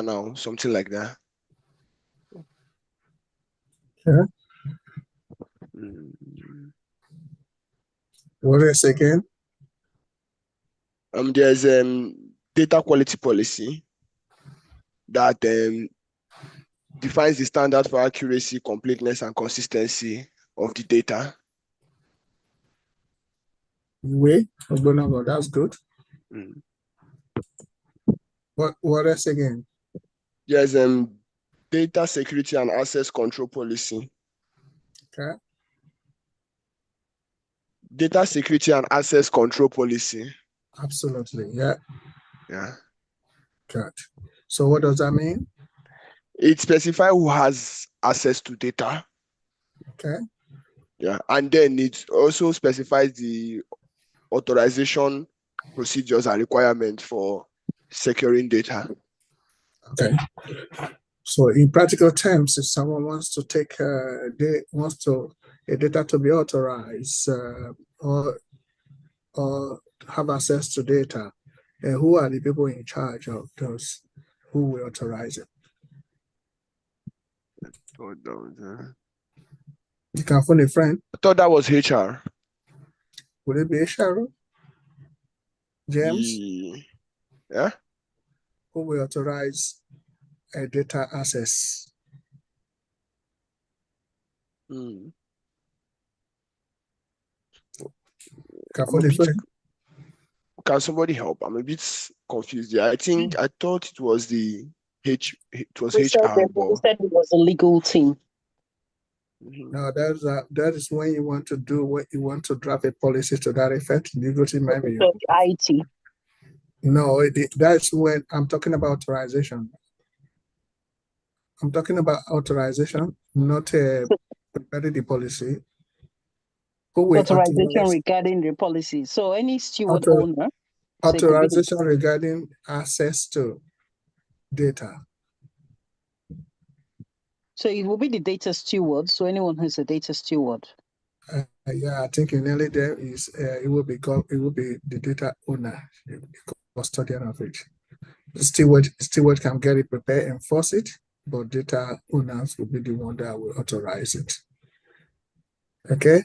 now, something like that. Yeah. Mm. What is again? There's data quality policy that defines the standard for accuracy, completeness, and consistency of the data. That's good. Mm. What else again? There's data security and access control policy. Okay. Data security and access control policy. Absolutely. Yeah. Yeah. Good. So what does that mean? It specifies who has access to data. Okay. Yeah. And then it also specifies the authorization procedures and requirements for securing data. Okay. So in practical terms, if someone wants to take a data to be authorized or have access to data, who are the people in charge of those who will authorize it? You can phone a friend. I thought that was HR. Would it be HR? James? Yeah. Who will authorize data access? Mm. Can somebody help? I'm a bit confused. Yeah, I thought it was HR. We said it was a legal team. No, that is when you want to do what you want to draft a policy to that effect. Legal team might be IT. No, that's when I'm talking about authorization. I'm talking about authorization, not regarding the policy. Authorization regarding the policy. So any steward owner. Authorization regarding access to data. So it will be the data steward. So anyone who's a data steward. Yeah, I think nearly there is. It will be the data owner, the custodian of it. Steward can get it prepared, enforce it, but data owners will be the one that will authorize it. Okay,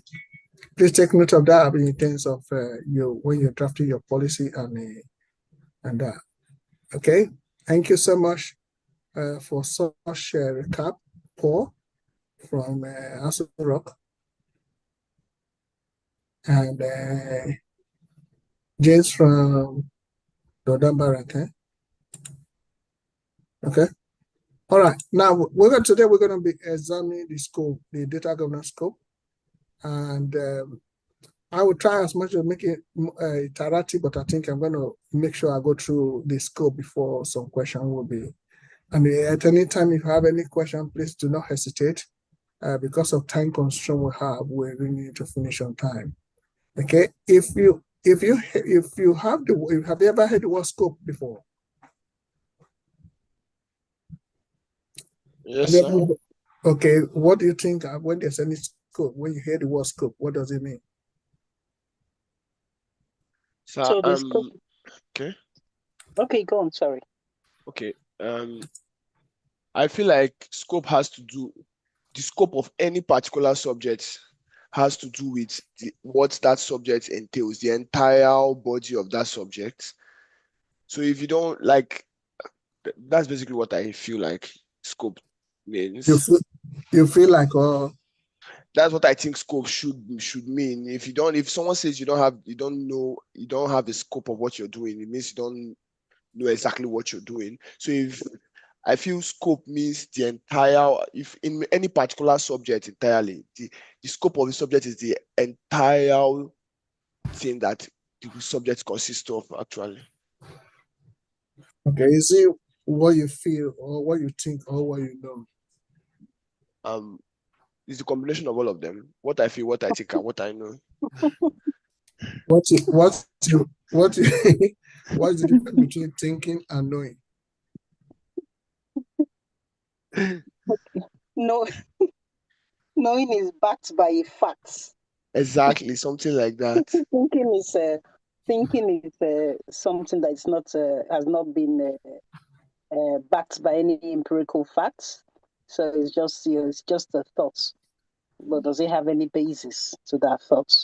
please take note of that in terms of when you're drafting your policy and that. Okay, thank you so much for such a recap, Paul from Aso Rock and James from Dodamba. Okay. All right. Now today we're going to be examining the scope, the data governance scope, and I will try as much to make it interactive, but I think I'm going to make sure I go through the scope before some question will be. And at any time, if you have any question, please do not hesitate. Because of time constraint we have, we really need to finish on time. Okay. Have you ever heard the word scope before? Yes, sir. Okay. What do you think when there's any scope? When you hear the word scope, what does it mean? So okay. Okay, go on. Sorry. Okay. I feel like the scope of any particular subject has to do with what that subject entails, the entire body of that subject. So if you don't that's basically what I feel like scope means. You feel like that's what I think scope should mean. If someone says you don't have the scope of what you're doing, it means you don't know exactly what you're doing. So if I feel scope means the entire, if in any particular subject entirely, the scope of the subject is the entire thing that the subject consists of actually. Okay, is it what you feel or what you think or what you know? It's the combination of all of them. What I feel, what I think, and what I know. What's the difference between thinking and knowing? No, knowing is backed by facts. Exactly, something like that. Thinking is something that is not has not been backed by any empirical facts. So it's just it's just a thought. But does it have any basis to that thought?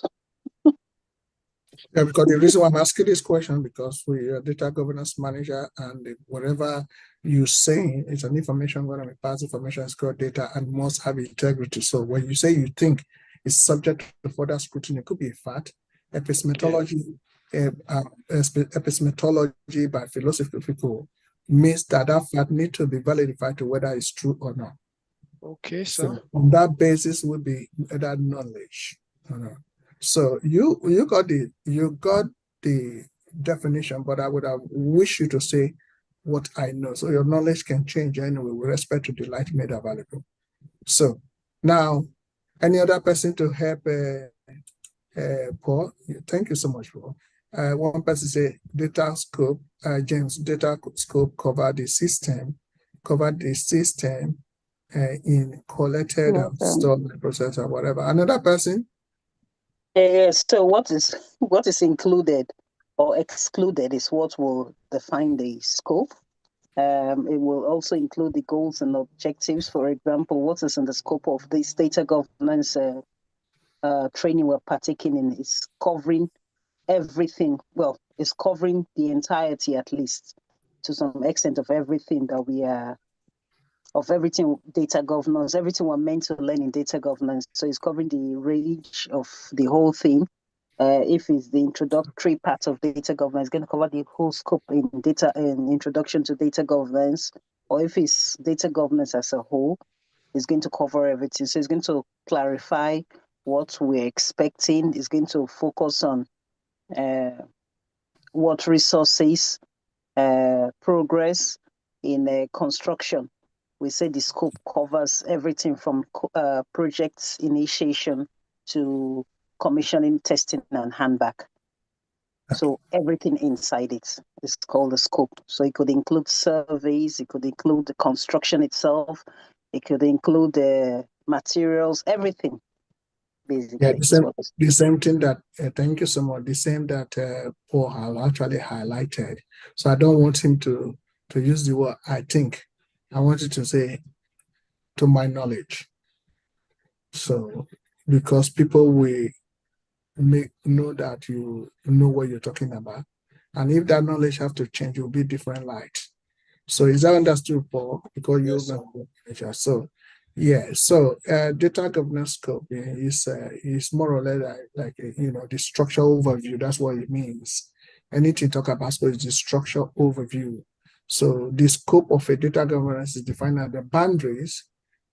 Yeah, because the reason why I'm asking this question, because we are data governance manager, and whatever you say is an information going to be passed, information is called data and must have integrity. So when you say you think it's subject to further scrutiny, it could be a fact, epistemology, epistemology by philosophy people means that that fact need to be validated to whether it's true or not. Okay, so on that basis would be that knowledge. So you got the definition, but I would have wished you to say what I know. So your knowledge can change anyway with respect to the light made available. So now, any other person to help Paul? Thank you so much, Paul. One person say data scope, James, data scope cover the system in collected and stored in the process or whatever. Another person? Yes. So what is included or excluded is what will define the scope. It will also include the goals and objectives. For example, what is in the scope of this data governance training we're partaking in is covering everything. Well, it's covering the entirety, at least to some extent, of everything that we are, of everything data governance, everything we're meant to learn in data governance. So it's covering the range of the whole thing. If it's the introductory part of data governance, it's going to cover the whole scope in data and introduction to data governance, or if it's data governance as a whole, it's going to cover everything. So it's going to clarify what we're expecting. It's going to focus on what resources, progress in construction. We say the scope covers everything from project initiation to commissioning, testing, and handback. So everything inside it is called the scope. So it could include surveys, it could include the construction itself, it could include the materials, everything, basically. Yeah, the same thing that, thank you so much, the same that Paul has actually highlighted. So I don't want him to use the word I think. I wanted to say, to my knowledge. So, because people will know that you know what you're talking about. And if that knowledge have to change, it will be different light. So is that understood, Paul? Because you're so yeah. So data governance scope is more or less like the structural overview. That's what it means. Anything talk about scope is the structural overview. So the scope of a data governance is defined as the boundaries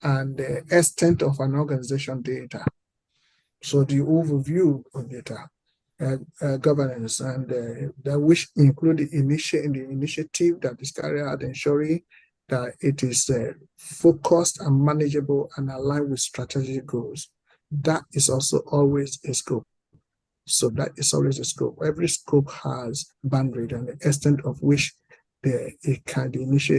and the extent of an organization data. So the overview of data governance and that which include the initiative that is carried out, ensuring that it is focused and manageable and aligned with strategic goals. That is also always a scope. So that is always a scope. Every scope has boundary and the extent of which the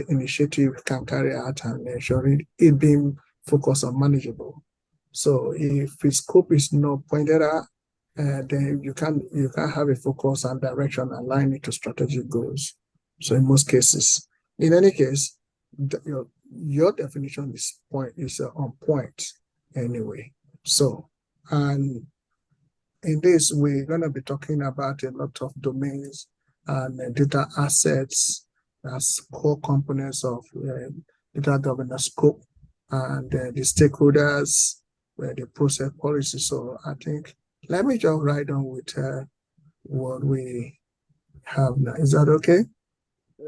initiative can carry out and ensuring it being focused and manageable. So if its scope is not pointed out, then you can have a focus and direction aligning to strategic goals. So in most cases, in any case, your definition is on point anyway. So, and in this, we're going to be talking about a lot of domains and data assets as core components of data governance scope and the stakeholders, the process policy. So I think let me just write on with what we have now. Is that okay?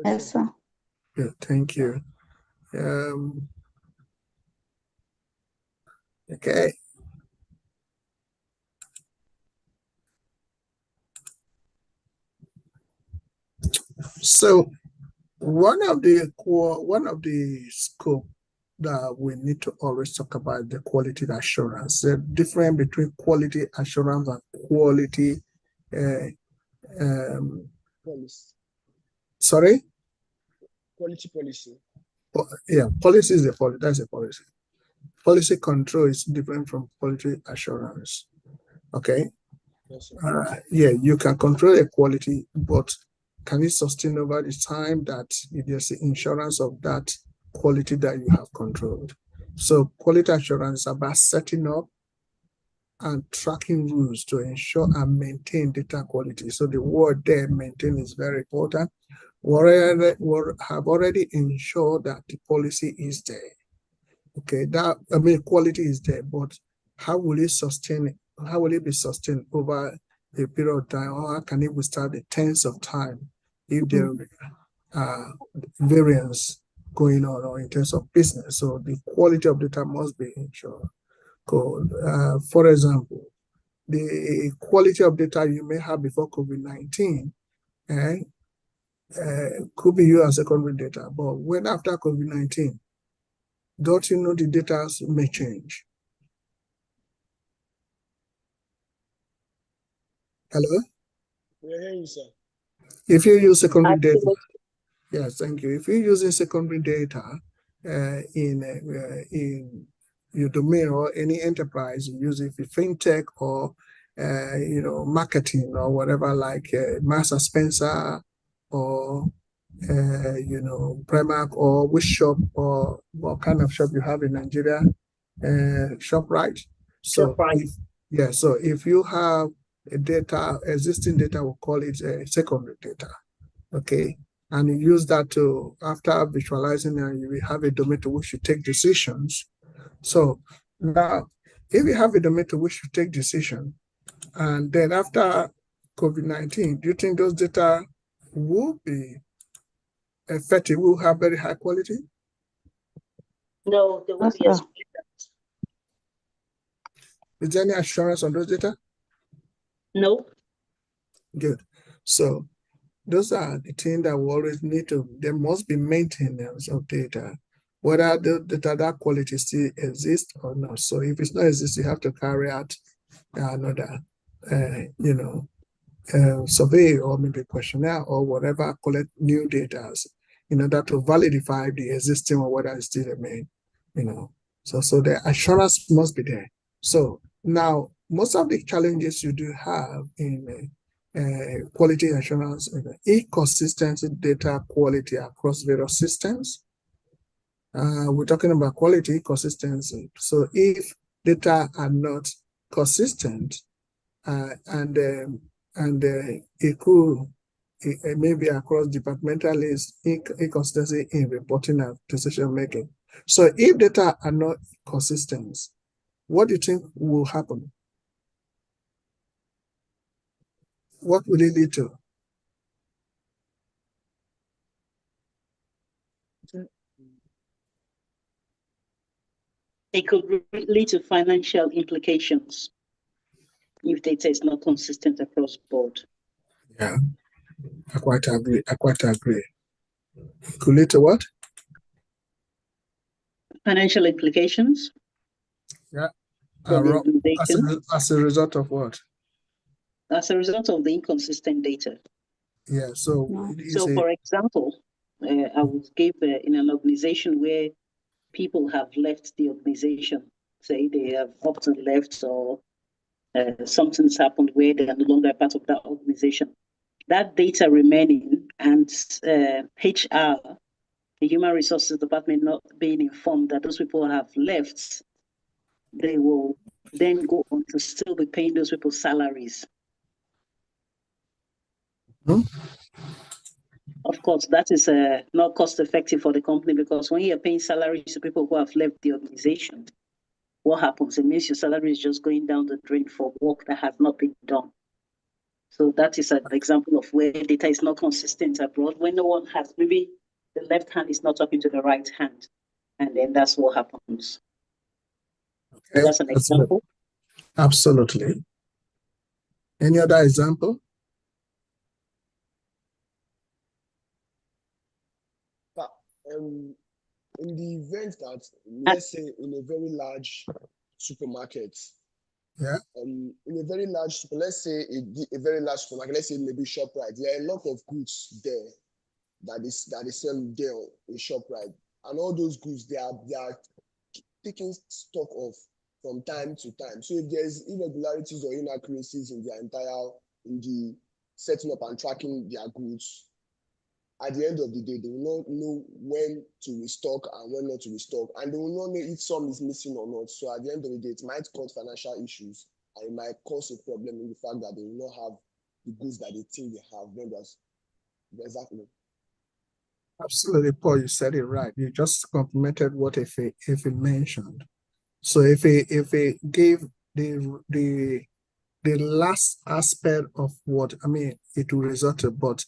Yes, sir. Yeah, thank you. Okay. So one of the scope that we need to always talk about the quality assurance. The difference between quality assurance and quality policy. Sorry? Quality policy. Yeah, policy is a policy. That's a policy. Policy control is different from quality assurance. Okay? Yes, yeah, you can control the quality, but can it sustain over the time that there's the insurance of that quality that you have controlled? So quality assurance is about setting up and tracking rules to ensure and maintain data quality. So the word there, maintain, is very important. We have already ensured that the policy is there. Okay, quality is there, but how will it sustain it? How will it be sustained over a period of time, or how can it withstand the tens of time if there are variance going on or in terms of business? So the quality of data must be ensured. For example, the quality of data you may have before COVID-19 could be used as secondary data, but when after COVID-19, don't you know the data may change? Hello? Yeah, hear you, sir. If you use secondary data, Absolutely. yes, thank you. If you're using secondary data in your domain or any enterprise, you use it for fintech or marketing or whatever, like Master Spencer or Primark, or which shop or what kind of shop you have in Nigeria, ShopRite. So ShopRite. so if you have a data, existing data, we'll call it secondary data, okay? And you use that to, after visualizing, and you will have a domain to which you take decisions. So now, if you have a domain to which you take decision, and then after COVID-19, do you think those data will be effective, will have very high quality? No, there will be a Is there any assurance on those data? No. Good. So those are the things that we always need to, there must be maintenance of data, whether the data, that quality still exists or not. So if it's not exists, you have to carry out another, survey or maybe questionnaire or whatever, collect new data in order to validate the existing or whether it's still remain, So the assurance must be there. So now, most of the challenges you do have in quality assurance, inconsistency data quality across various systems. We're talking about quality consistency. So if data are not consistent, and it could maybe across departmentalists, inconsistency in reporting and decision making. So if data are not consistent, what do you think will happen? What will it lead to? It could lead to financial implications if data is not consistent across board. Yeah, I quite agree. Could lead to what? Financial implications. Yeah. For the organization. As a result of what? As a result of the inconsistent data. Yeah. So for example, I would give in an organization where people have left the organization, say they have often left or something's happened where they are no longer part of that organization. That data remaining and HR, the Human Resources Department, not being informed that those people have left, they will then go on to still be paying those people salaries. Of course, that is not cost effective for the company, because when you're paying salaries to people who have left the organization, what happens? It means your salary is just going down the drain for work that has not been done. So that is an example of where data is not consistent abroad, when no one has, maybe the left hand is not talking to the right hand, and then that's what happens. Okay. So that's an example. Absolutely. Any other example? In the event that, let's say, in a very large supermarket, in a very large, let's say a very large supermarket, let's say maybe ShopRite, there are a lot of goods there that is selling there in ShopRite, and all those goods they are taking stock of from time to time. So if there's irregularities or inaccuracies in the setting up and tracking their goods, at the end of the day, they will not know when to restock and when not to restock, and they will not know if some is missing or not. So at the end of the day, it might cause financial issues, and it might cause a problem in the fact that they will not have the goods that they think they have. Exactly. Absolutely, Paul, you said it right. You just complimented what Ife mentioned. So if he gave the last aspect of what it will result to, but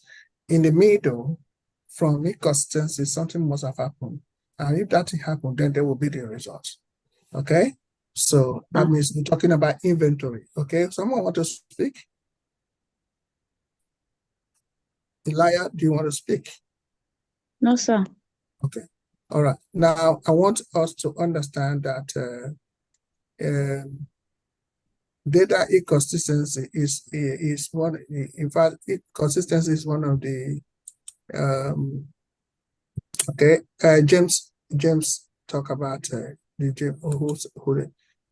in the middle, from inconsistency, something must have happened. And if that happened, then there will be the result. Okay? So that means we're talking about inventory. Okay, someone want to speak? Elijah, do you want to speak? No, sir. Okay. All right. Now, I want us to understand that data inconsistency is one. In fact, consistency is one of the. Okay. James talk about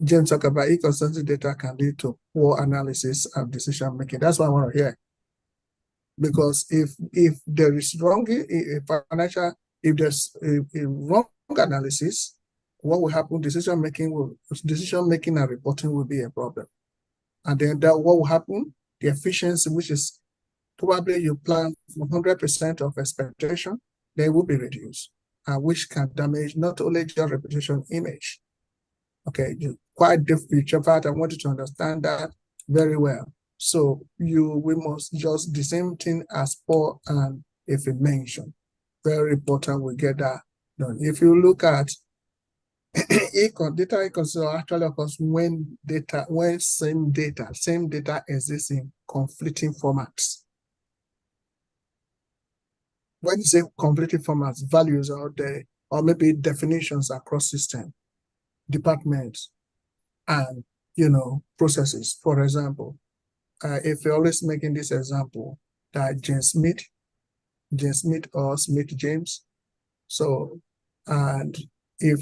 James talk about inconsistency data can lead to poor analysis of decision making. That's what I want to hear. Because if there is if there's a wrong analysis, what will happen? Decision making and reporting will be a problem. And then what will happen? The efficiency, which is probably you plan 100% of expectation, they will be reduced, which can damage not only your reputation image. Okay, quite different. In fact, I want you to understand that very well. So we must just the same thing as Paul and if it mentioned. Very important we get that done. If you look at data inconsistency actually occurs when same data exists in conflicting formats. When you say conflicting formats, values out there, or maybe definitions across system, departments, and processes. For example, if you're always making this example that James Smith or Smith James. So, and if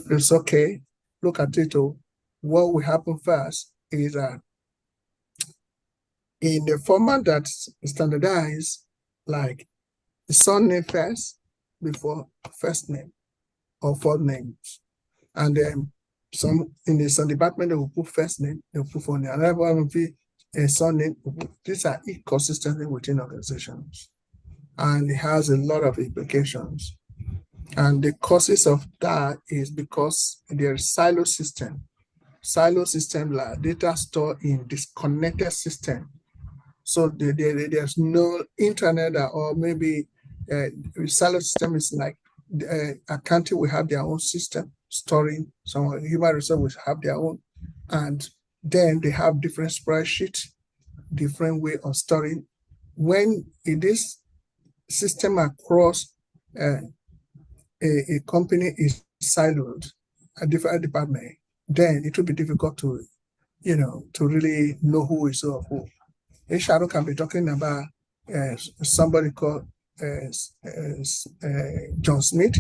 it's okay, look at it. What will happen first is that in the format that's standardized, like the surname first before first name or full names, and then some department they will put first name, they will put full name. Another one will be a surname. These are inconsistency within organizations, and it has a lot of implications. And the causes of that is because there's silo system like data stored in disconnected system. So there's no internet or maybe silo system is like accounting will have their own system storing, some human resource will have their own, and then they have different spreadsheets, different way of storing. When it is system across a company is siloed, a different department, then it will be difficult to really know who is who. Shadow can be talking about somebody called John Smith,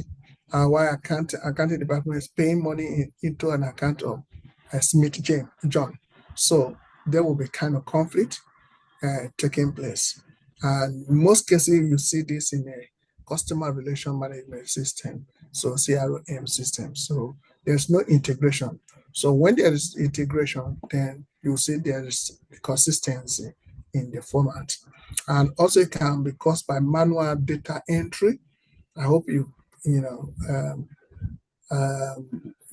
why accounting department is paying money into an account of Smith John. So there will be kind of conflict taking place. And in most cases, you see this in a customer relation management system, so CRM system. So there's no integration. So when there is integration, then you see there is consistency in the format. And also it can be caused by manual data entry. I hope you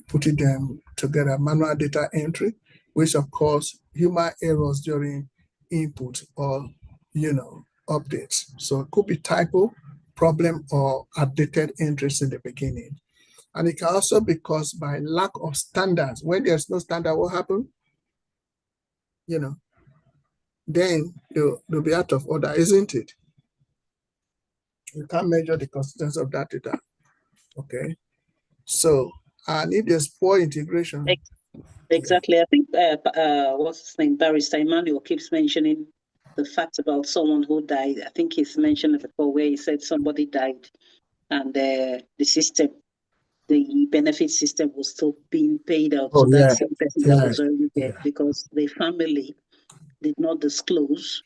putting them together, manual data entry, which of course human errors during input or updates. So it could be typo, problem, or updated entries in the beginning. And it can also be caused by lack of standards. When there's no standard, what happens? Then they'll be out of order, isn't it? You can't measure the consistency of that data. Okay. So, and if there's poor integration. Exactly. I think what's his name? Barrister Emmanuel keeps mentioning the fact about someone who died. I think he's mentioned it before where he said somebody died and the system, the benefit system was still being paid out to that same person that was already dead because the family did not disclose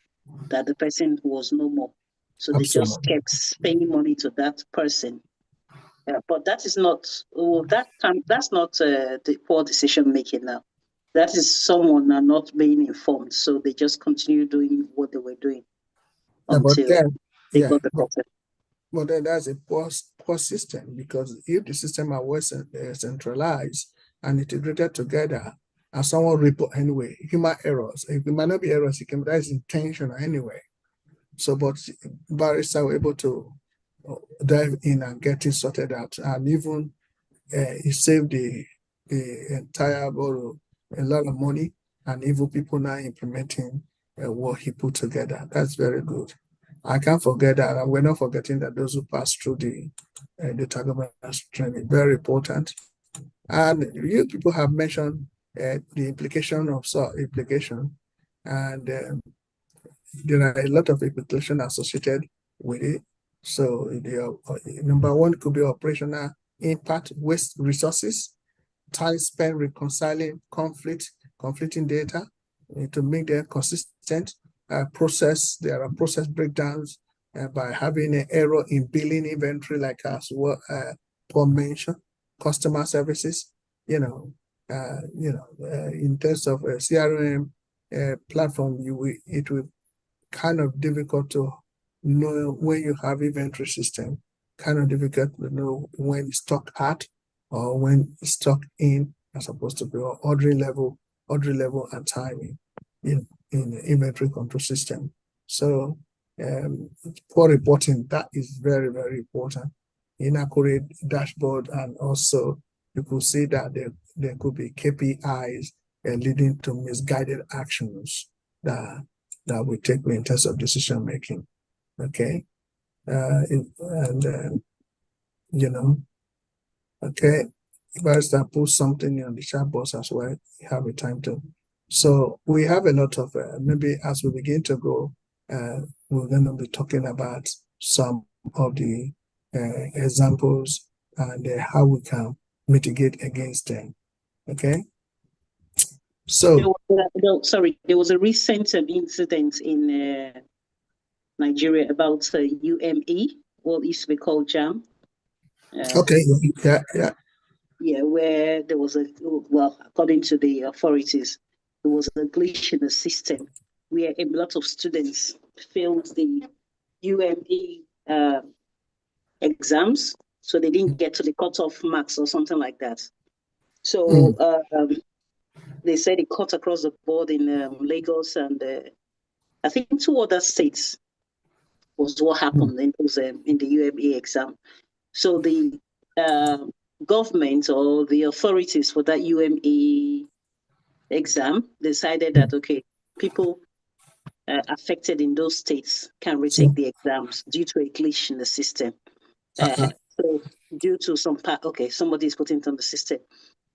that the person was no more. So they just Absolutely. kept paying money to that person. But that is not, that's not the poor decision making now. That is someone not being informed. So they just continue doing what they were doing But until then, they got the person. but then that's a poor system, because if the system are well centralized and integrated together, and someone report anyway, human errors, it might not be errors, that is intentional anyway. So, but barrister were able to dive in and get it sorted out, and even it saved the entire borough a lot of money, and even people now implementing what he put together. That's very good. I can't forget that, and we're not forgetting that those who pass through the data governance training, very important. And you people have mentioned the implication of implication, and there are a lot of implications associated with it. So number one could be operational impact, waste resources, time spent reconciling conflicting data to make them consistent. There are process breakdowns by having an error in billing inventory, like as well, Paul mentioned, customer services. In terms of a CRM platform, it will kind of difficult to know when you have inventory system, kind of difficult to know when it's stock out or when it's stock in, as opposed to be order level and timing in the inventory control system. So poor reporting, that is very, very important. Inaccurate dashboard, and also you could see that there could be KPIs leading to misguided actions that we take in terms of decision making. Okay, okay. If I start put something on the chat box as well, you have a time to. So we have a lot of maybe as we begin to go, we're going to be talking about some of the examples and how we can mitigate against them. Okay. So there was a recent incident in Nigeria about UME, what used to be called JAM. Okay. Yeah, where there was according to the authorities, there was a glitch in the system where a lot of students failed the UME exams, so they didn't get to the cutoff marks or something like that. So they said it cut across the board in Lagos and I think 2 other states was what happened in the UME exam. So the government or the authorities for that UME exam decided that, okay, people affected in those states can retake the exams due to a glitch in the system. So due to somebody is putting it on the system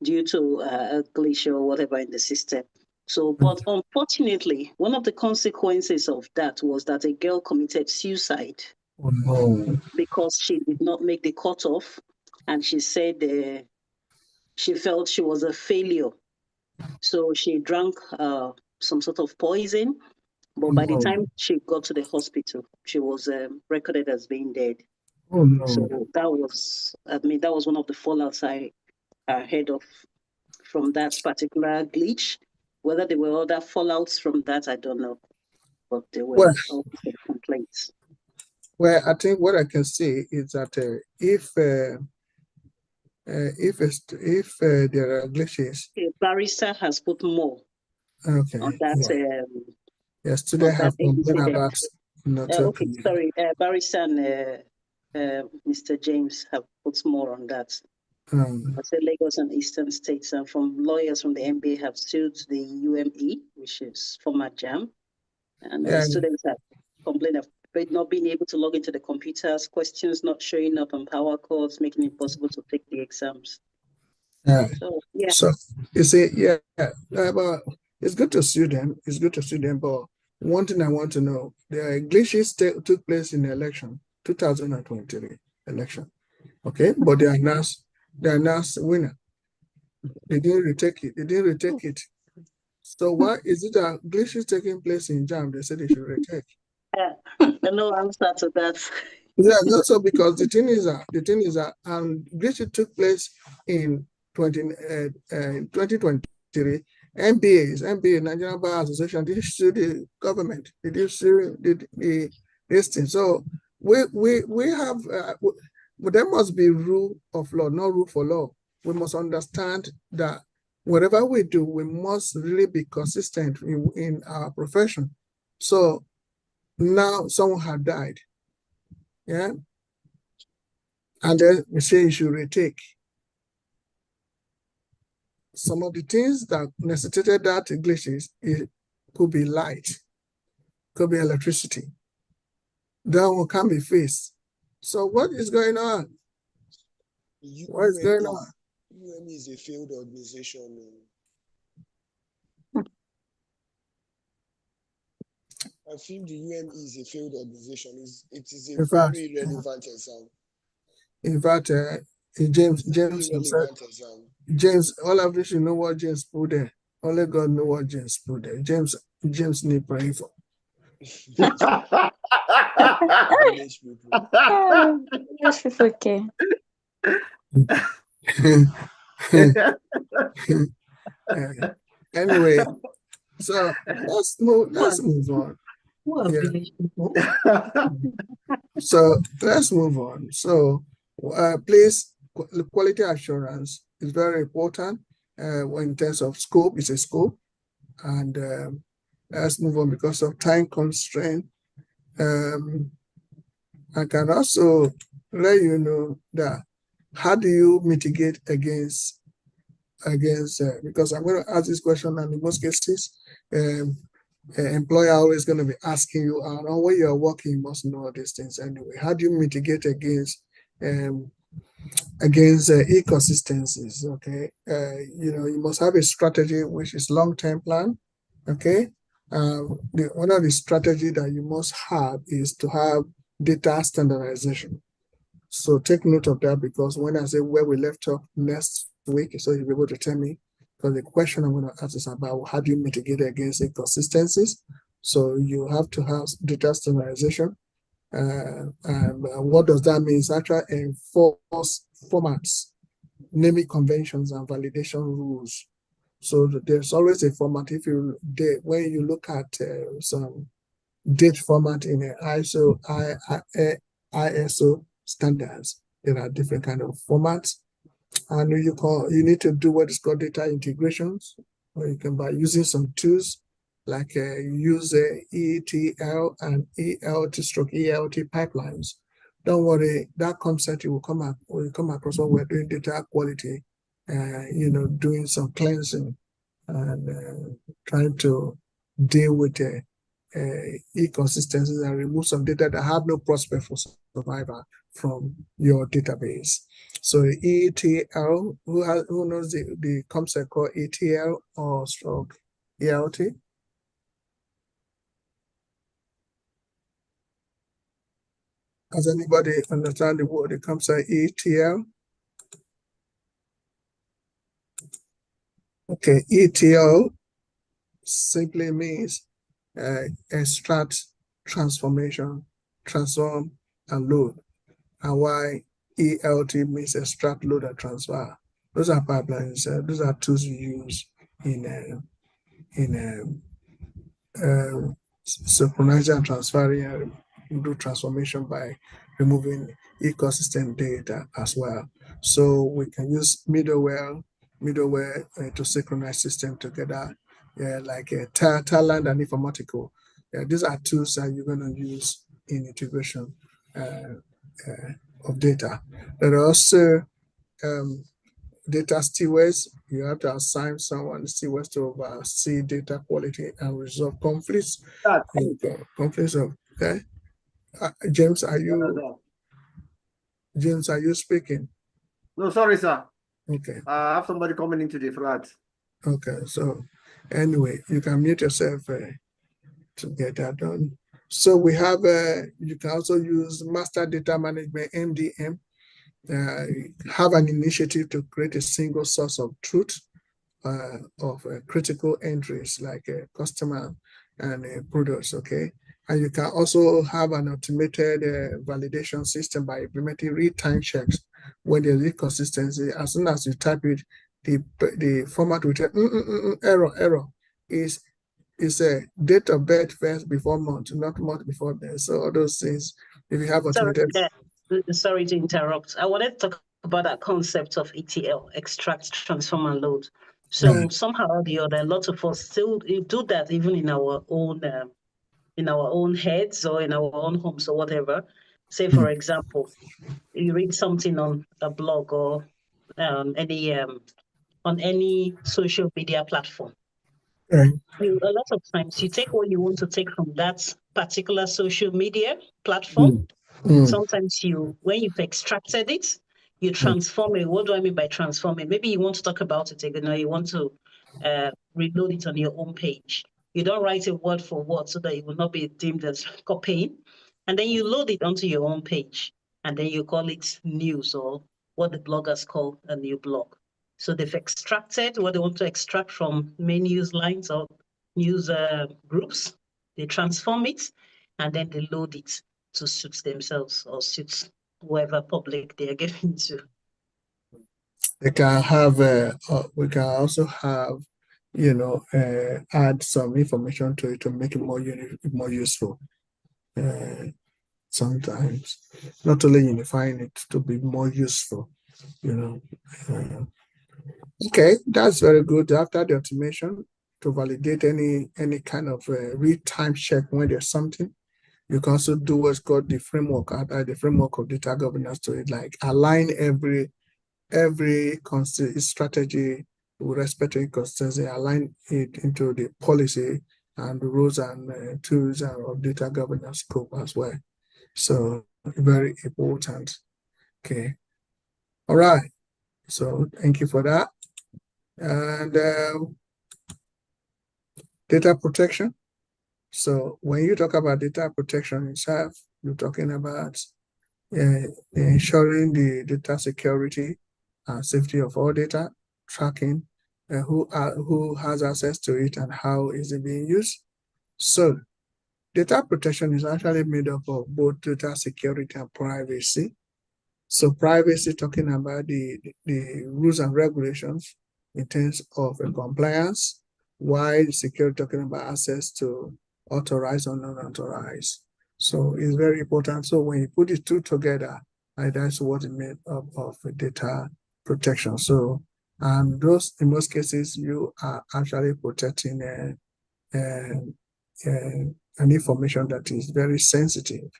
due to a glitch or whatever in the system. So, but unfortunately, one of the consequences of that was that a girl committed suicide. Oh, no. Because she did not make the cutoff, and she said she felt she was a failure. So she drank some sort of poison, but by the time she got to the hospital, she was recorded as being dead. Oh, no. So that was one of the fallouts I heard of from that particular glitch. Whether there were other fallouts from that, I don't know, but there were also complaints. Well, I think what I can say is that if there are glitches, Barrister has put more on that. Yes, today have complained about Barrister and Mr. James have put more on that. I said Lagos and Eastern States, and from lawyers from the NBA have sued the UME, which is former JAM, and students have complained of not being able to log into the computers, questions not showing up on power cords, making it impossible to take the exams. So you see, but it's good to sue them. It's good to sue them, but one thing I want to know: the glitches took place in the election, 2023 election. Okay, but they announced winner. They didn't retake it. So why is it that glitches taking place in JAM? They said they should retake. No answer to that. Yeah, also because the thing is that glitch took place in 2023. NBA, Nigerian Bar Association, did sue the government. They did sue this thing. So we have but there must be rule of law, not rule for law. We must understand that whatever we do, we must really be consistent in our profession. So now someone had died. Yeah. And then we say you should retake. Some of the things that necessitated that glitches, it could be light, could be electricity. That one can be faced. So what is going on? What is going on? UME is a failed organization. I feel the UME is a failed organization. It is a very relevant exam. In fact, James exam. James, all of this, you know what James put there. Only God know what James put there. James need praying for. English people, okay. Anyway, so let's move on. So let's move on. So please, quality assurance is very important. In terms of scope, it's a scope. And let's move on because of time constraint. I can also let you know that how do you mitigate against because I'm going to ask this question, and in most cases, employer always going to be asking you, when you are working, you must know these things anyway. How do you mitigate against inconsistencies? Okay, you must have a strategy which is long-term plan. Okay, one of the strategy that you must have is to have data standardization. So take note of that, because when I say where we left off next week, so you'll be able to tell me, because the question I'm going to ask is about how do you mitigate against inconsistencies. So you have to have data standardization. And what does that mean? It's actually enforce formats, naming conventions, and validation rules. So there's always a format. When you look at some date format in an ISO standards, there are different kind of formats, and you need to do what is called data integrations, or you can by using some tools like use ETL and ELT pipelines. Don't worry, that concept will come across when we're doing data quality, doing some cleansing and trying to deal with inconsistencies and remove some data that have no prospect for survival from your database. So ETL, who knows the concept called ETL or stroke ELT? Does anybody understand the word? The concept ETL? Okay, ETL simply means extract, transformation, transform, and load. And why ELT means extract, load, and transfer. Those are pipelines. Those are tools you use in synchronizing and transferring, do transformation by removing inconsistent data as well. So we can use middleware to synchronize system together, like Talent and Informatical. These are tools that you're going to use in integration of data. There are also data stewards. You have to assign someone stewards to oversee data quality and resolve conflicts. Conflicts of okay. James, are you speaking? No, sorry, sir. Okay. I have somebody coming into the flat. Okay, so anyway, you can mute yourself to get that done. So we have, you can also use master data management, MDM, have an initiative to create a single source of truth of critical entries like customer and products, okay? And you can also have an automated validation system by implementing real-time checks when there's inconsistency. As soon as you type it, the format will tell error is a date of birth first before month, not month before birth. So all those things, if you have automated. Sorry to interrupt. I wanted to talk about that concept of ETL, extract, transform, and load. So somehow or the other, a lot of us still do that even in our own heads or in our own homes or whatever. Say, for example, you read something on a blog or on any social media platform. A lot of times you take what you want to take from that particular social media platform. Sometimes when you've extracted it, you transform it. What do I mean by transforming? Maybe you want to talk about it again, or you want to reload it on your own page. You don't write it word for word so that it will not be deemed as copying. And then you load it onto your own page. And then you call it news, or what the bloggers call a new blog. So they've extracted what they want to extract from main news lines or news groups. They transform it, and then they load it to suit themselves or suit whoever public they are giving to. They can have, we can also have, add some information to it to make it more useful. Sometimes, not only unifying it to be more useful, okay, that's very good. After the automation, to validate any kind of real-time check when there's something, you can also do what's called the framework, the framework of data governance to it, like align every strategy with respect to inconsistency, align it into the policy and the rules and tools of data governance scope as well. So very important. Okay. All right. So thank you for that. And data protection. So when you talk about data protection itself, you're talking about ensuring the data security and safety of all data, tracking who has access to it and how is it being used. So data protection is actually made up of both data security and privacy. So privacy, talking about the rules and regulations in terms of compliance, while security talking about access to authorized or non-authorized. So it's very important. So when you put the two together, that's what it made up of data protection. So those, in most cases, you are actually protecting an information that is very sensitive,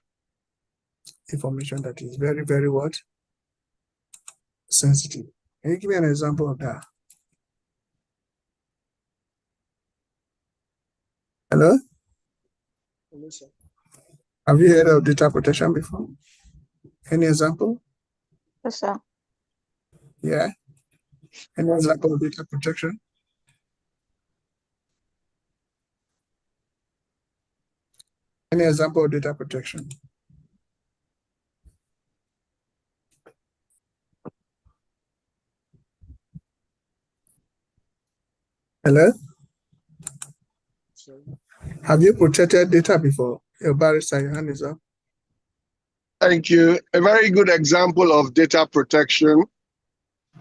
information that is very, very what? Sensitive. Can you give me an example of that? Hello? Hello, sir. Have you heard of data protection before? Any example? Yes, sir. Yeah. Any example of data protection? Any example of data protection? Hello? Sorry. Have you protected data before? Your barrister, your hand is up. Thank you. A very good example of data protection.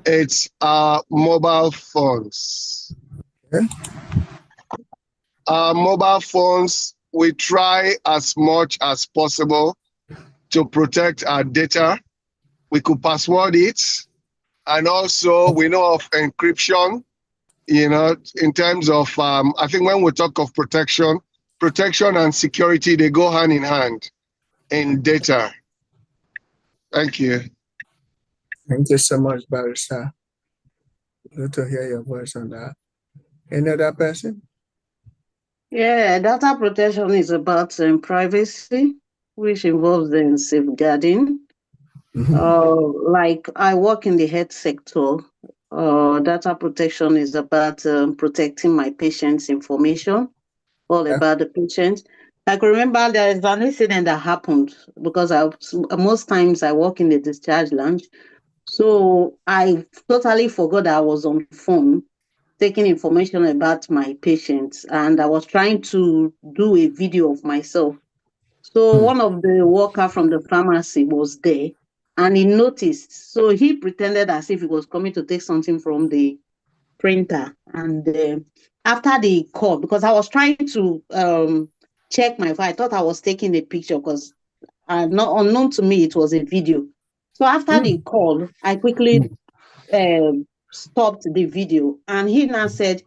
It's our mobile phones. Okay. Our mobile phones, we try as much as possible to protect our data. We could password it. And also we know of encryption, in terms of, I think when we talk of protection and security, they go hand in hand in data. Thank you. Thank you so much, barrister. Good to hear your voice on that. Any other person? Yeah, data protection is about privacy, which involves safeguarding. Like I work in the health sector, data protection is about protecting my patient's information, all about the patient. I can remember there is an incident that happened because most times I work in the discharge lounge. So I totally forgot that I was on phone taking information about my patients, and I was trying to do a video of myself. So one of the worker from the pharmacy was there and he noticed. So he pretended as if he was coming to take something from the printer. And after the call, because I was trying to check my phone, I thought I was taking a picture because not unknown to me, it was a video. So after the call, I quickly stopped the video and he now said,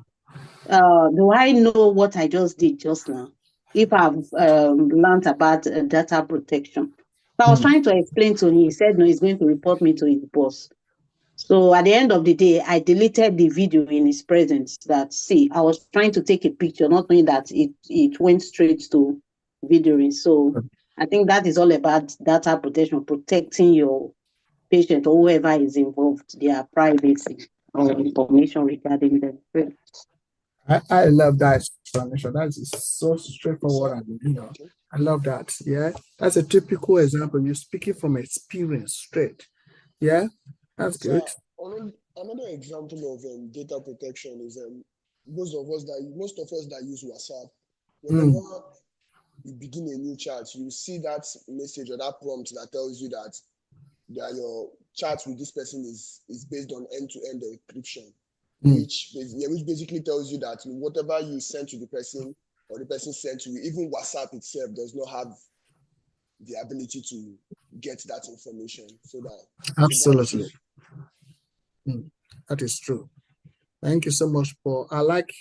do I know what I just did just now? If I've learned about data protection. So I was trying to explain to him. He said, no, he's going to report me to his boss. So at the end of the day, I deleted the video in his presence that, see, I was trying to take a picture, not knowing that it went straight to videoing. So I think that is all about data protection, protecting your patient or whoever is involved, their privacy or information regarding them. I love that explanation. That is so straightforward. And, I love that. Yeah, that's a typical example. You're speaking from experience straight. Yeah, that's good. Another example of data protection is most of us that use WhatsApp. Whenever you begin a new chat, you see that message or that prompt that tells you that your chat with this person is based on end-to-end encryption. Which basically tells you that whatever you send to the person or the person sent to you, even WhatsApp itself does not have the ability to get that information. So that absolutely, that is true. Thank you so much, Paul. I like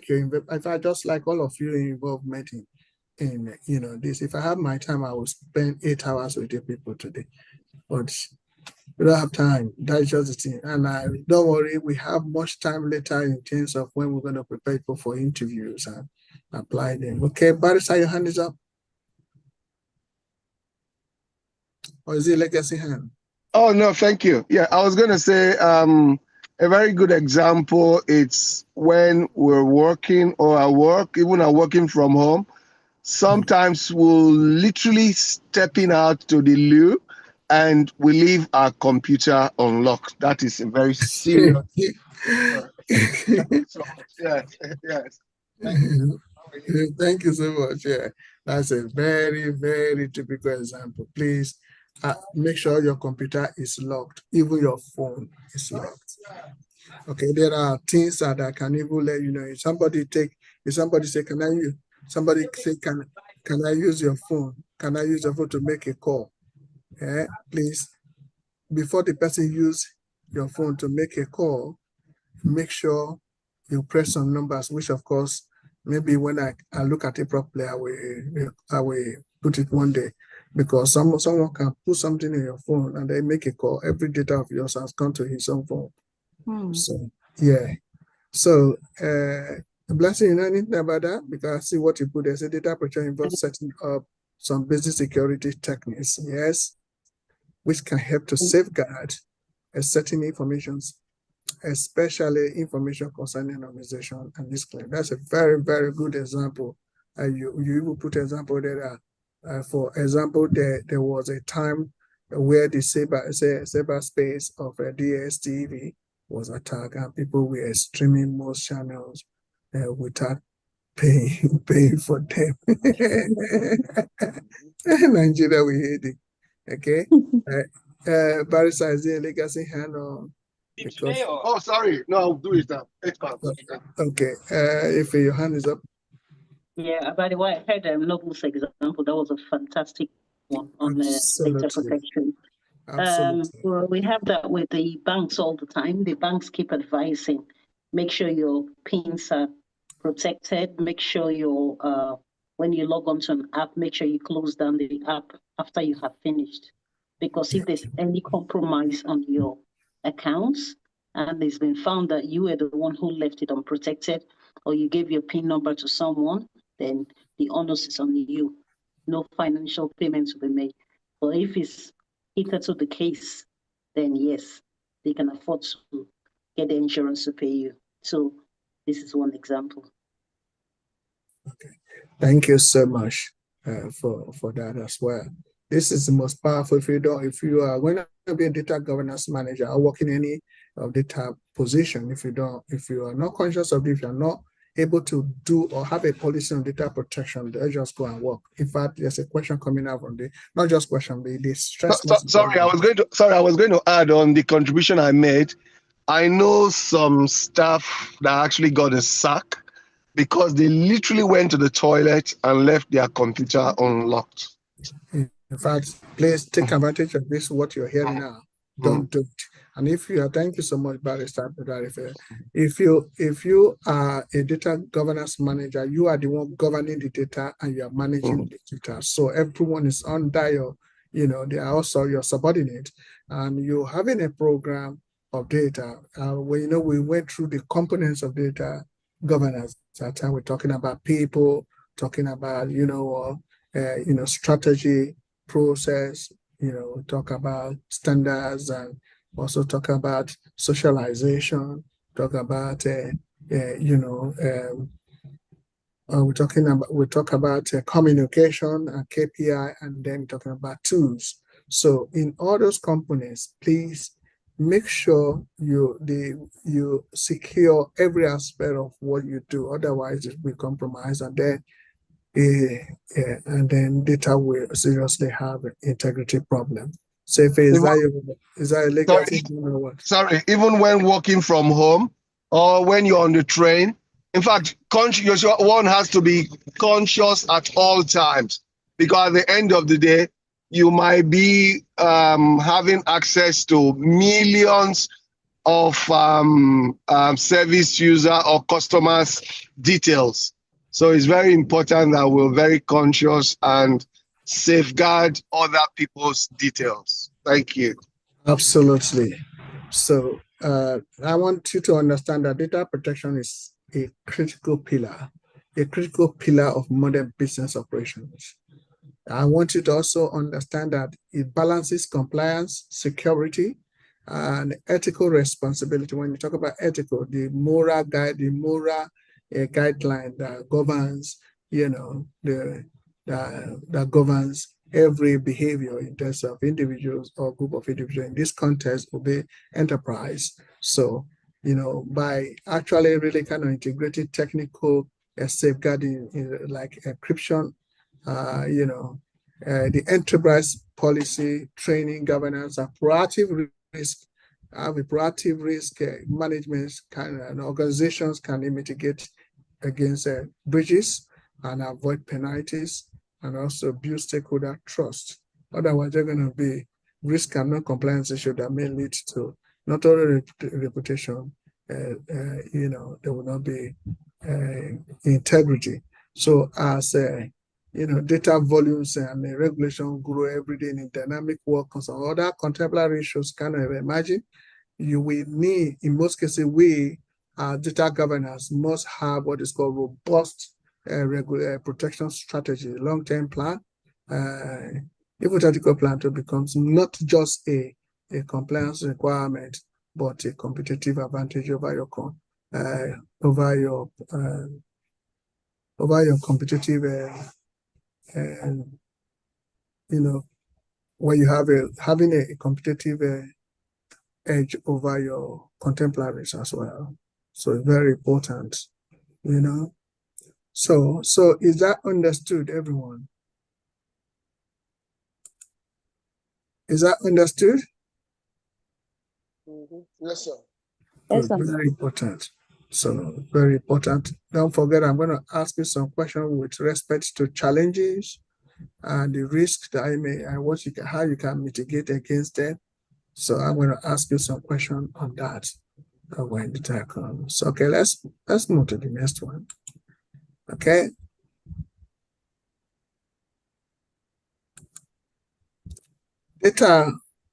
your if I just like all of your involvement in this. If I have my time, I will spend 8 hours with you people today, but we don't have time. That's just the thing. And don't worry, we have much time later in terms of when we're going to prepare people for interviews and apply them. Okay, Barrister, your hand is up. Or is it legacy hand? Oh, no, thank you. Yeah, I was going to say a very good example. It's when we're working or at work, even at working from home. Sometimes we'll literally stepping out to the loo and we leave our computer unlocked. That is a very serious. So, yes. Thank you so much. Yeah, that's a very, very typical example. Please make sure your computer is locked. Even your phone is locked. Okay, there are things that I can even let you know. If somebody say, can I use your phone? Can I use your phone to make a call? Yeah, please, before the person use your phone to make a call, make sure you press some numbers, which of course, maybe when I look at it properly, I will put it one day, because someone can put something in your phone and they make a call. Every data of yours has gone to his own phone. So yeah. So Blessing, you know anything about that? Because I see what you put there. So data protection involves setting up some basic security techniques, yes, which can help to safeguard certain informations, especially information concerning an organization and this claim. That's a very, very good example. You even put example there. For example, there was a time where the cyberspace of DSTV was attacked and people were streaming most channels without paying for them. Nigeria, we hate it. Okay. Barrister, is there a legacy hand on? Oh, sorry. No, I'll do it now. Okay. If your hand is up. Yeah, by the way, I heard Noble's example. That was a fantastic one on data protection. Well, we have that with the banks all the time. The banks keep advising, make sure your PINs are protected. Make sure when you log onto an app, make sure you close down the app after you have finished. Because if there's any compromise on your accounts, and it's been found that you were the one who left it unprotected, or you gave your PIN number to someone, then the onus is on you. No financial payments will be made. But if it's heated to the case, then yes, they can afford to get the insurance to pay you. So this is one example. Okay, thank you so much for that as well. This is the most powerful. If you are going to be a data governance manager or work in any data position, if you are not conscious of it, if you're not able to do or have a policy on data protection, they just go and work. In fact, there's a question coming out from not just question, the stress. Sorry, I was going to add on the contribution I made. I know some staff that actually got a sack because they literally went to the toilet and left their computer unlocked. In fact, please take advantage of this, what you're hearing now. Don't do it. And if you are, thank you so much, Barrister. If you are a data governance manager, you are the one governing the data and you are managing the data. So everyone is under your, they are also your subordinate, and you're having a program of data. We went through the components of data governance. That time we're talking about people, talking about strategy, process. We talk about standards, and also talk about socialization. Talk about we talk about communication and KPI, and then talking about tools. So in all those components, please make sure you secure every aspect of what you do. Otherwise, it will compromise, and then data will seriously have an integrity problem. So if is that a legal thing or what? Sorry, even when working from home or when you're on the train, in fact, one has to be conscious at all times, because at the end of the day, you might be having access to millions of service user or customers' details. So it's very important that we're very conscious and safeguard other people's details. Thank you. Absolutely. So I want you to understand that data protection is a critical pillar of modern business operations. I want you to also understand that it balances compliance, security, and ethical responsibility. When you talk about ethical, the moral guideline that governs, that governs every behavior in terms of individuals or group of individuals. In this context, will be enterprise. So, by actually really kind of integrating technical safeguarding like encryption, the enterprise policy, training, governance, and proactive risk. Proactive risk management and organizations can mitigate against breaches and avoid penalties, and also build stakeholder trust. Otherwise, they're going to be risk and non-compliance issues that may lead to not only reputation, there will not be integrity. So as data volumes and the regulation grow every day in dynamic work and some other contemporary issues kind of imagine, you will need, in most cases, we data governance must have what is called robust protection strategy, long-term plan, hypothetical plan to becomes not just a compliance requirement, but a competitive advantage over your competitive where you have having a competitive edge over your contemporaries as well. So it's very important, So is that understood, everyone? Is that understood? Yes, sir. Yes, sir. Very important. So very important. Don't forget, I'm going to ask you some questions with respect to challenges and the risks that how you can mitigate against them. So I'm going to ask you some questions on that when the time comes. So, okay, let's move to the next one. Okay. Data,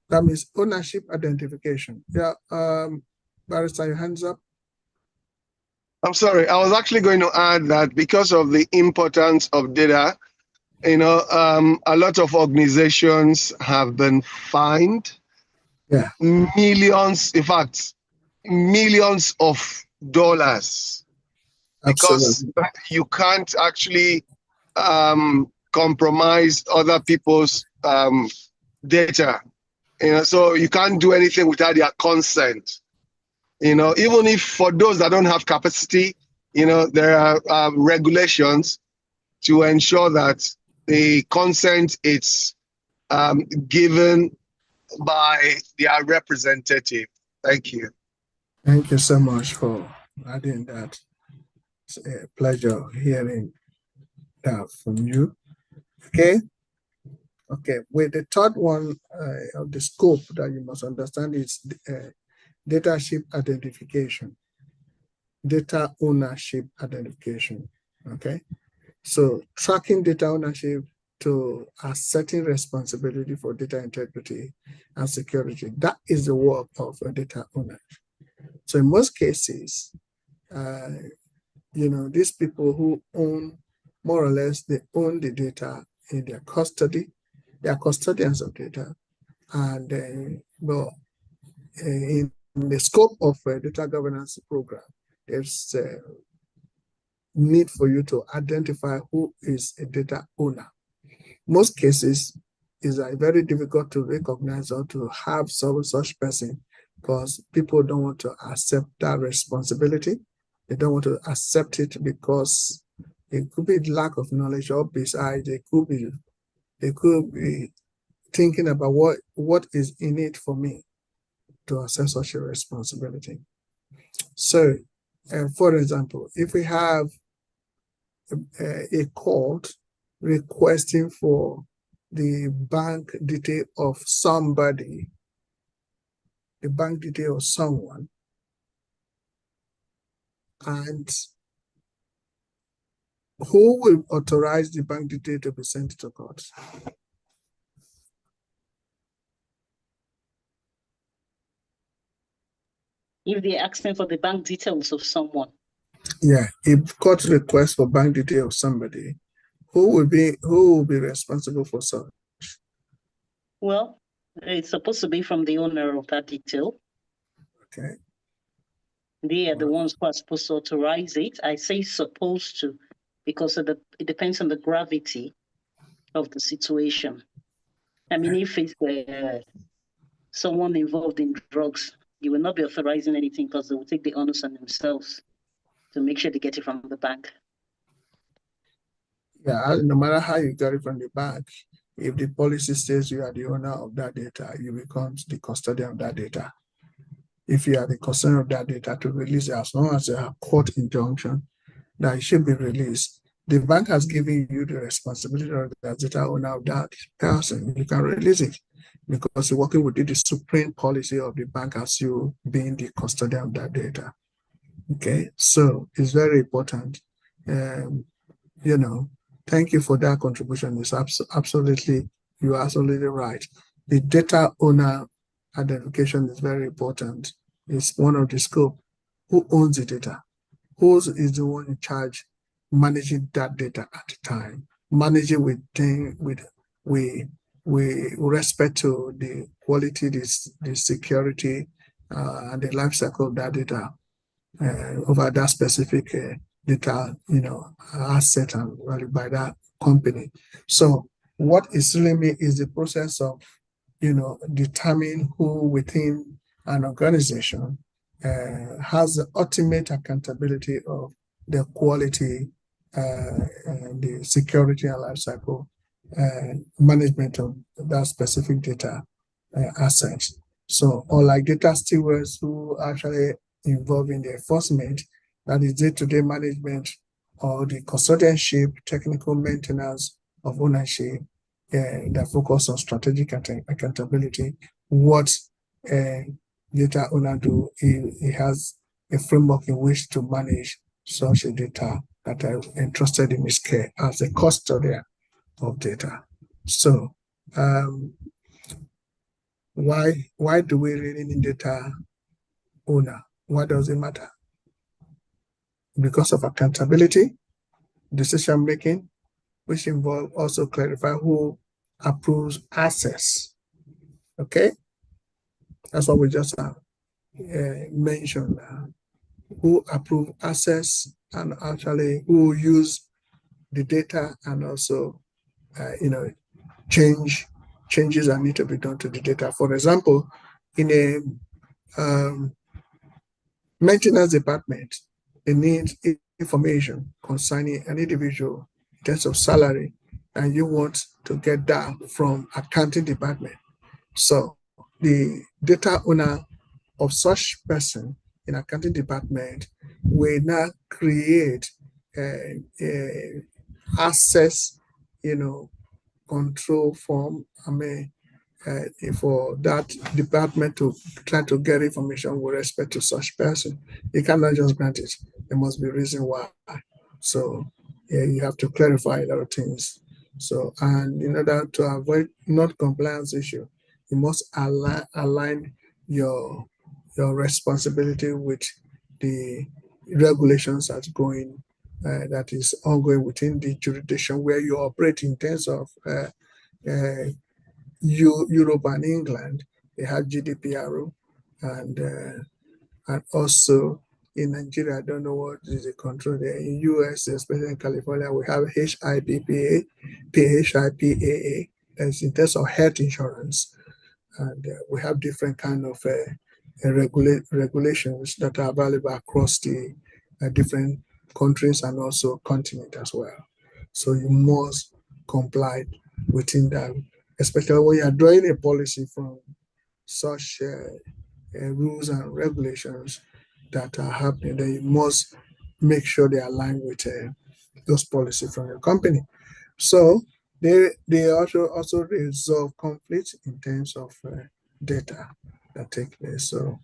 that means ownership identification. Yeah, Barrister, your hands up. I'm sorry, I was actually going to add that because of the importance of data, a lot of organizations have been fined. Yeah. Millions, in fact, millions of dollars. Because you can't actually compromise other people's data. So you can't do anything without their consent. Even if for those that don't have capacity, there are regulations to ensure that the consent is given by their representative. Thank you. Thank you so much for adding that. It's a pleasure hearing that from you. Okay. Okay. With the third one of the scope that you must understand is data ship identification, data ownership identification. Okay. So tracking data ownership to asserting responsibility for data integrity and security. That is the work of a data owner. So in most cases, these people who own, more or less, they own the data in their custody. They are custodians of data. And in the scope of a data governance program, there's a need for you to identify who is a data owner. Most cases, it's very difficult to recognize or to have such person because people don't want to accept that responsibility. They don't want to accept it because it could be lack of knowledge, or besides, they could be thinking about what is in it for me to accept such a responsibility. So, for example, if we have a court requesting for the bank detail of somebody, the bank detail of someone, and who will authorize the bank detail to be sent to court? If they're asking for the bank details of someone. Yeah, if court requests for bank detail of somebody, who will be responsible for such? Well, it's supposed to be from the owner of that detail. Okay. They are the ones who are supposed to authorize it. I say supposed to because it depends on the gravity of the situation. I mean, if it's someone involved in drugs, you will not be authorizing anything because they will take the onus on themselves to make sure they get it from the bank. Yeah, no matter how you get it from the bank, if the policy says you are the owner of that data, you become the custodian of that data. If you are the custodian of that data, to release it, as long as there are court injunction, that it should be released. The bank has given you the responsibility of the data owner of that person. You can release it because you're working within the supreme policy of the bank as you being the custodian of that data. Okay, so it's very important. Thank you for that contribution. It's absolutely, you are absolutely right. The data owner identification is very important. It's one of the scope. Who owns the data? Who is the one in charge managing that data at the time? Managing with respect to the quality, the security, and the life cycle of that data over that specific data, asset and value by that company. So what is really is the process of, determining who within an organization has the ultimate accountability of the quality, the security and lifecycle management of that specific data asset. So, unlike data stewards who actually involved in the enforcement, that is day-to-day management or the custodianship, technical maintenance of ownership, that focus on strategic accountability. What data owner do? He has a framework in which to manage such a data that are entrusted in his care as a custodian of data. So, why do we really need data owner? Why does it matter? Because of accountability, decision making, which involve also clarify who approves access. Okay, that's what we just mentioned. Who approve access and actually who use the data, and also changes that need to be done to the data. For example, in a maintenance department, they need information concerning an individual in terms of salary, and you want to get that from accounting department. So the data owner of such person in accounting department will now create access, control form. For that department to try to get information with respect to such person. You cannot just grant it. There must be a reason why. So yeah, you have to clarify a lot of things. So, and in order to avoid not compliance issue, you must align your responsibility with the regulations that is ongoing within the jurisdiction where you operate in terms of Europe and England. They have GDPR, and also in Nigeria, I don't know what is the control there. In US, especially in California, we have HIPAA, PHIPAA, that's in terms of health insurance. And we have different kind of regulations that are available across the different countries and also continent as well. So you must comply within that, especially when you are drawing a policy from such rules and regulations that are happening. Then you must make sure they align with those policies from your company. So they also resolve conflicts in terms of data that take place. So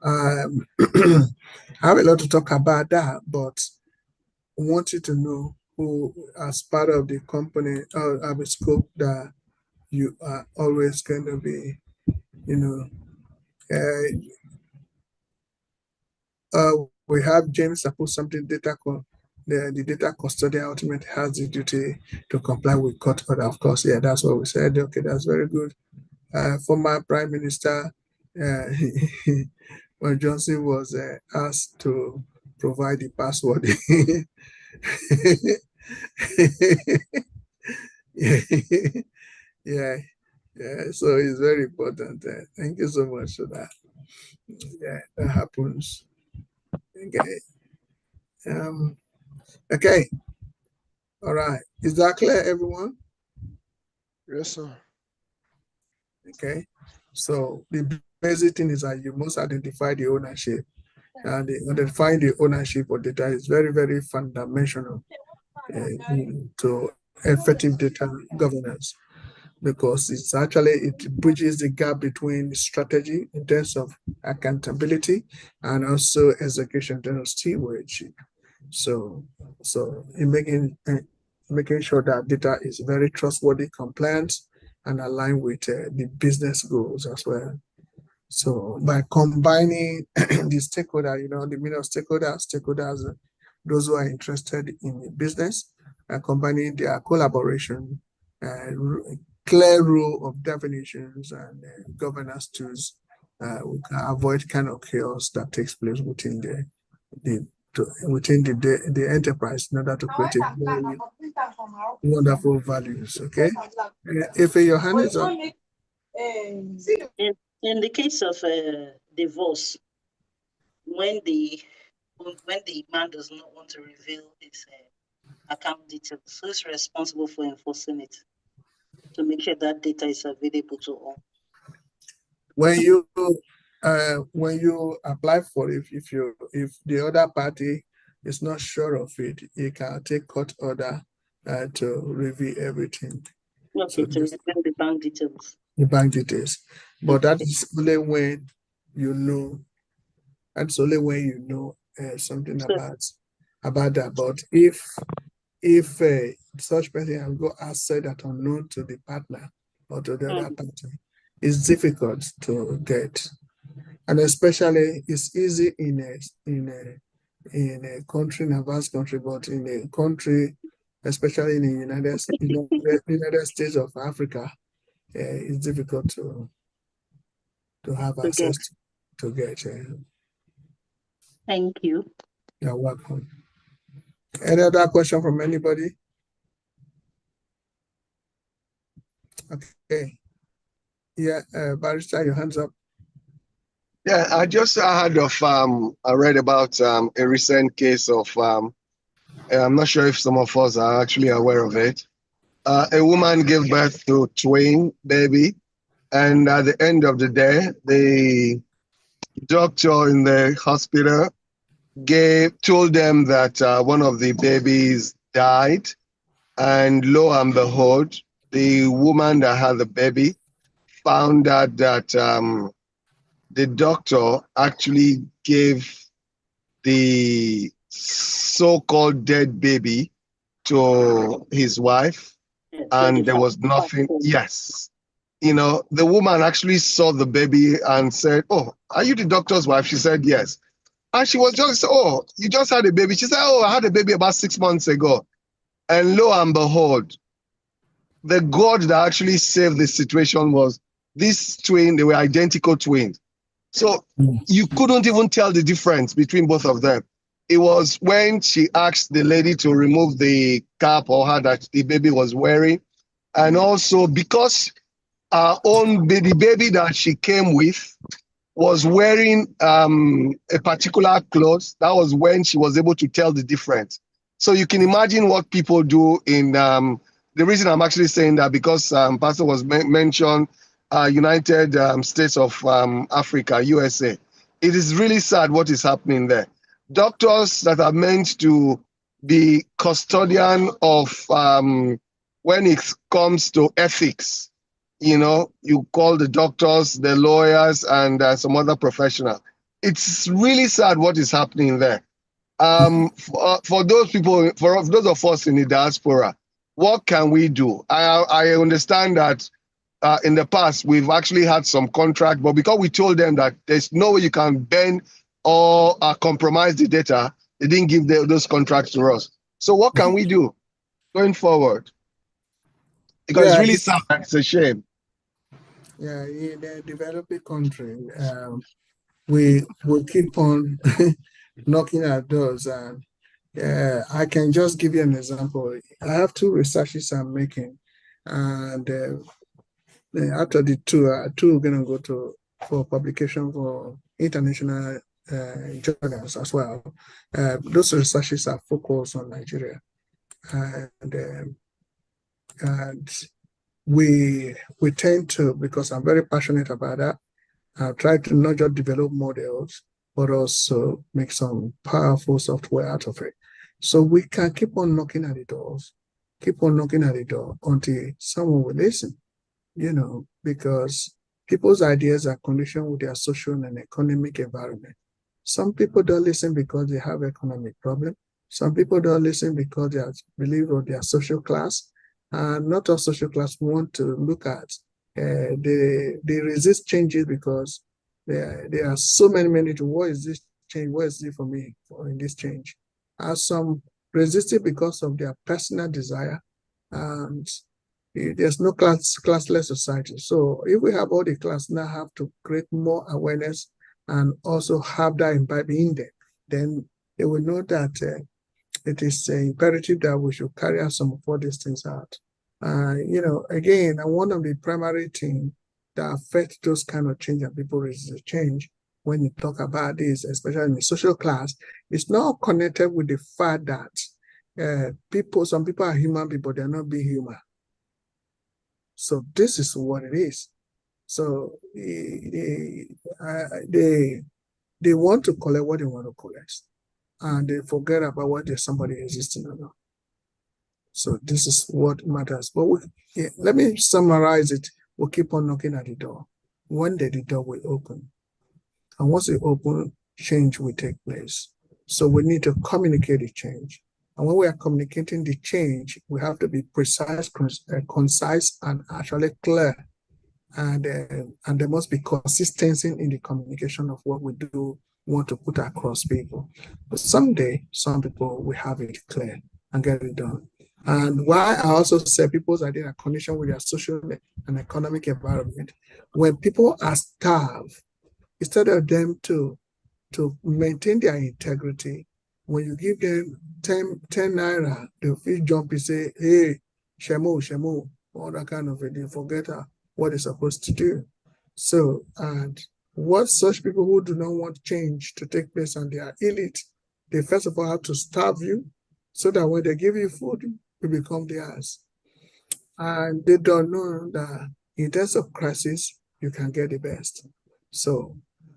I have a lot to talk about that, but I want you to know who, as part of the company, have a scope that you are always going to be, we have James that put something the data custodian ultimately has the duty to comply with court order. Of course, yeah, that's what we said. Okay, that's very good. Former Prime Minister when Johnson was asked to provide the password. yeah, so it's very important. Thank you so much for that. Yeah, that happens. Okay. Okay. All right. Is that clear, everyone? Yes, sir. Okay. So the basic thing is that you must identify the ownership. And identifying the ownership of data is very, very fundamental to effective data governance, because it bridges the gap between strategy in terms of accountability and also execution in terms of stewardship. So in making sure that data is very trustworthy, compliant, and aligned with the business goals as well. So by combining the stakeholder, the meaning of stakeholders, those who are interested in the business, combining their collaboration, clear rule of definitions and governance tools, we can avoid kind of chaos that takes place within the enterprise in order to create a very wonderful values. Okay, if your hand is up. In the case of divorce, when the man does not want to reveal his account details, who's responsible for enforcing it to make sure that data is available to all? When you apply for it, if the other party is not sure of it, you can take court order to review everything. Okay, to reveal the bank details. The bank details, but that is only when you know. That's only when you know something about that. But if such person has got asset that unknown to the partner or to the other party, it's difficult to get, and especially it's easy in a country, in a vast country, but in a country, especially in the United States of Africa, it's difficult to have access to get. Thank you. You're welcome. Any other question from anybody? Okay. Yeah, Barrister, your hands up. Yeah, I just heard of I read about a recent case of I'm not sure if some of us are actually aware of it. A woman gave birth to twin baby, and at the end of the day, the doctor in the hospital told them that one of the babies died, and lo and behold, the woman that had the baby found out that the doctor actually gave the so-called dead baby to his wife, and there was nothing. Yes. You know, the woman actually saw the baby and said, "Oh, are you the doctor's wife?" She said, "Yes." And she was just, "Oh, you just had a baby." She said, "Oh, I had a baby about 6 months ago." And lo and behold, the God that actually saved the situation was these twin, they were identical twins. So you couldn't even tell the difference between both of them. It was when she asked the lady to remove the cap or hat that the baby was wearing. And also because our own baby, the baby that she came with was wearing a particular clothes, that was when she was able to tell the difference. So you can imagine what people do in the reason I'm actually saying that because Pastor was mentioned United States of Africa, USA. It is really sad what is happening there. Doctors that are meant to be custodian of when it comes to ethics, you know, you call the doctors, the lawyers, and some other professional. It's really sad what is happening there. For those people, for those of us in the diaspora, what can we do? I understand that in the past we've actually had some contract, but because we told them that there's no way you can bend or compromise the data, they didn't give those contracts to us. So what can we do going forward? Because it's Yeah, really sad. It's a shame. yeah, in a developing country, we will keep on knocking at doors. And I can just give you an example. I have two researches I'm making, and after the two are going to go to for publication for international journals as well. Those researches are focused on Nigeria, and we tend to, because I'm very passionate about that, try to not just develop models, but also make some powerful software out of it. So we can keep on knocking at the doors, keep on knocking at the door until someone will listen, you know, because people's ideas are conditioned with their social and economic environment. Some people don't listen because they have economic problem. Some people don't listen because they believe of their social class. And not all social class want to look at. They resist changes because there are so many to what is this change? What is it for me in this change? Some resist it because of their personal desire, and there's no classless society. So if we have all the class now have to create more awareness and also have that imbibed in them, then they will know that it is imperative that we should carry out some of all these things out. You know, again, one of the primary things that affect those kind of change and people resist change when you talk about this, especially in the social class, it's not connected with the fact that some people are human people, they're not being human. So this is what it is. So they want to collect what they want to collect, and they forget about whether somebody existing or not. So this is what matters. But let me summarize it. We'll keep on knocking at the door. One day the door will open. And once it opens, change will take place. So we need to communicate the change. And when we are communicating the change, we have to be precise, concise, and actually clear. And there must be consistency in the communication of what we do want to put across people. But someday, some people will have it clear and get it done. And why I also say people's ideas are conditioned with their social and economic environment. When people are starved, instead of them to maintain their integrity, when you give them 10 naira, they'll feel jump and say, hey, Shemo, all that kind of thing. They forget what they're supposed to do. So, and what such people who do not want change to take place and they are elite, they first of all have to starve you so that when they give you food, you become theirs. And they don't know that in terms of crisis, you can get the best. So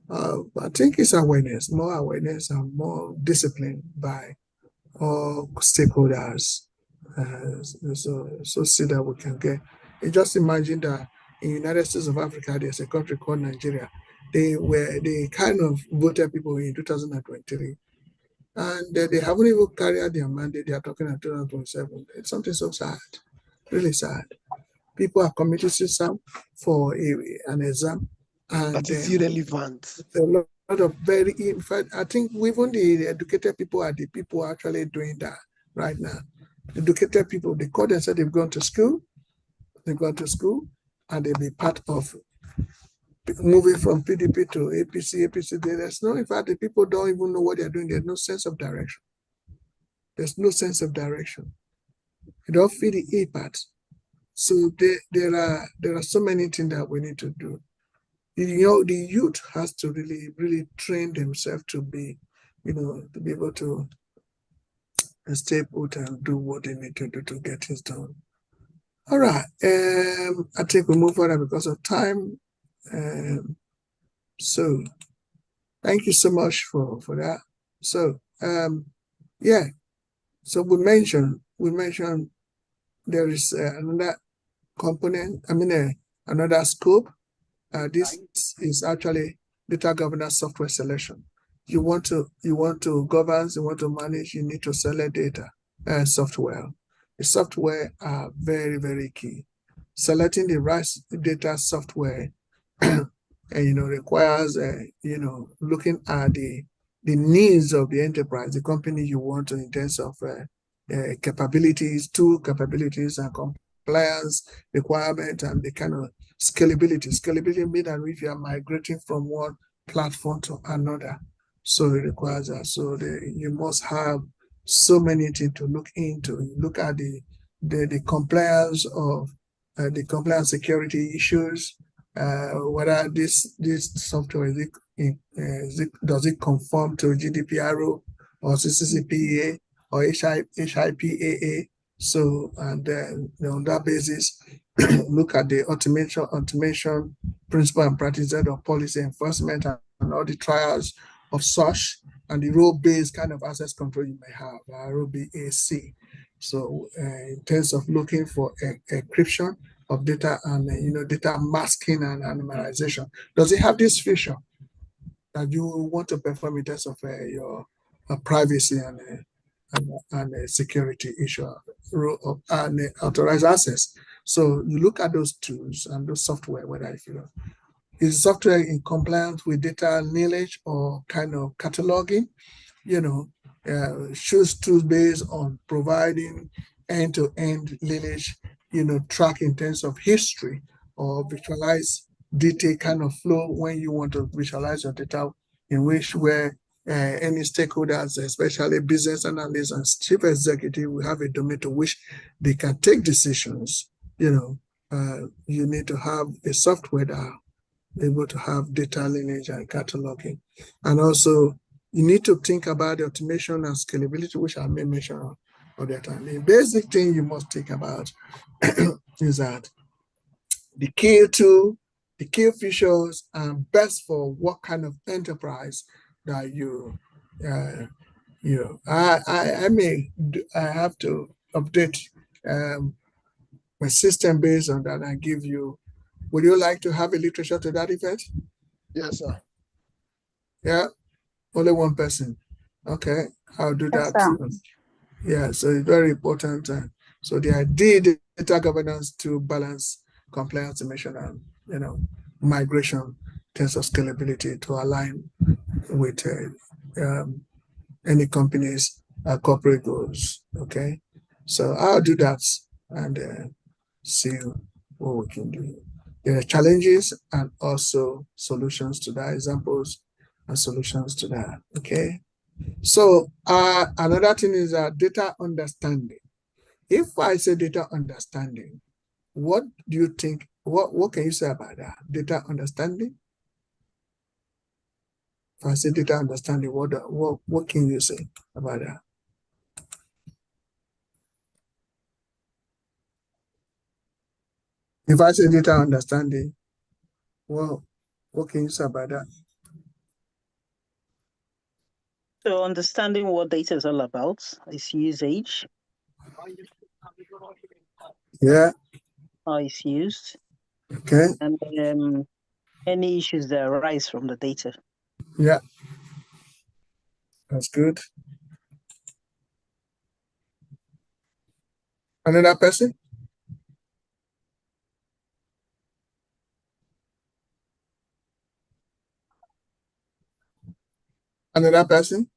I think it's awareness, more awareness and more discipline by all stakeholders. So see that we can get. You just imagine that in United States of Africa, there's a country called Nigeria. They kind of voted people in 2023. And they haven't even carried out their mandate. They are talking in 2027. It's something so sad, really sad. People are committing suicide for an exam, and That is irrelevant. a lot of very, in fact, I think even the educated people are the people actually doing that right now. Educated people, they call themselves, they've gone to school, and they'll be part of moving from PDP to APC. There's no, in fact, the people don't even know what they're doing. There's no sense of direction. There's no sense of direction. You don't feel the A part. So there are so many things that we need to do. You know, the youth has to really train themselves to be, to be able to stay put and do what they need to do to get things done. All right. I think we move further because of time. So thank you so much for that. So yeah. So we mentioned there is another component, another scope. This is actually data governance software selection. You want to govern, you want to manage, you need to select data software. The software are very, very key. Selecting the right data software requires looking at the needs of the enterprise, the company you want to, in terms of capabilities, tool capabilities and compliance requirement, and the kind of scalability. Scalability means that if you are migrating from one platform to another, so it requires that. So you must have so many things to look into. You look at the compliance of the compliance security issues, whether this software does it conform to GDPR or CCPA or HIPAA. So, and on that basis, look at the automation principle and practice of policy enforcement and all the trials of such, and the role-based kind of access control you may have, role-based. So in terms of looking for encryption of data and data masking and anonymization, does it have this feature that you want to perform in terms of your privacy and security issue and authorized access? So you look at those tools and those software, whether if is software in compliance with data lineage or kind of cataloging, choose tools based on providing end-to-end lineage, track in terms of history, or visualize detailed kind of flow when you want to visualize your data, in which where any stakeholders, especially business analysts and chief executive, will have a domain to which they can take decisions. You need to have a software that are able to have data lineage and cataloging. And also, you need to think about the automation and scalability, which I may mention all the time. The basic thing you must think about is that the key features and best for what kind of enterprise that I have to update my system based on that and give you. Would you like to have a literature to that effect? Yes, sir. Yeah, only one person. Okay, I'll do Yes, that. sir. Yeah, so it's very important. So the idea, data governance to balance compliance, emission, and migration in terms of scalability to align with any company's corporate goals. Okay, so I'll do that and see what we can do. There are challenges and also solutions to that, examples and solutions to that. Okay. So another thing is data understanding. If I say data understanding, what do you think? What can you say about that? Data understanding? If I say data understanding, what can you say about that? If I say data understanding, well, what can you say about that? So understanding what data is all about, its usage, Yeah. how it's used, Okay. and any issues that arise from the data. Yeah. That's good. Another person? Another person?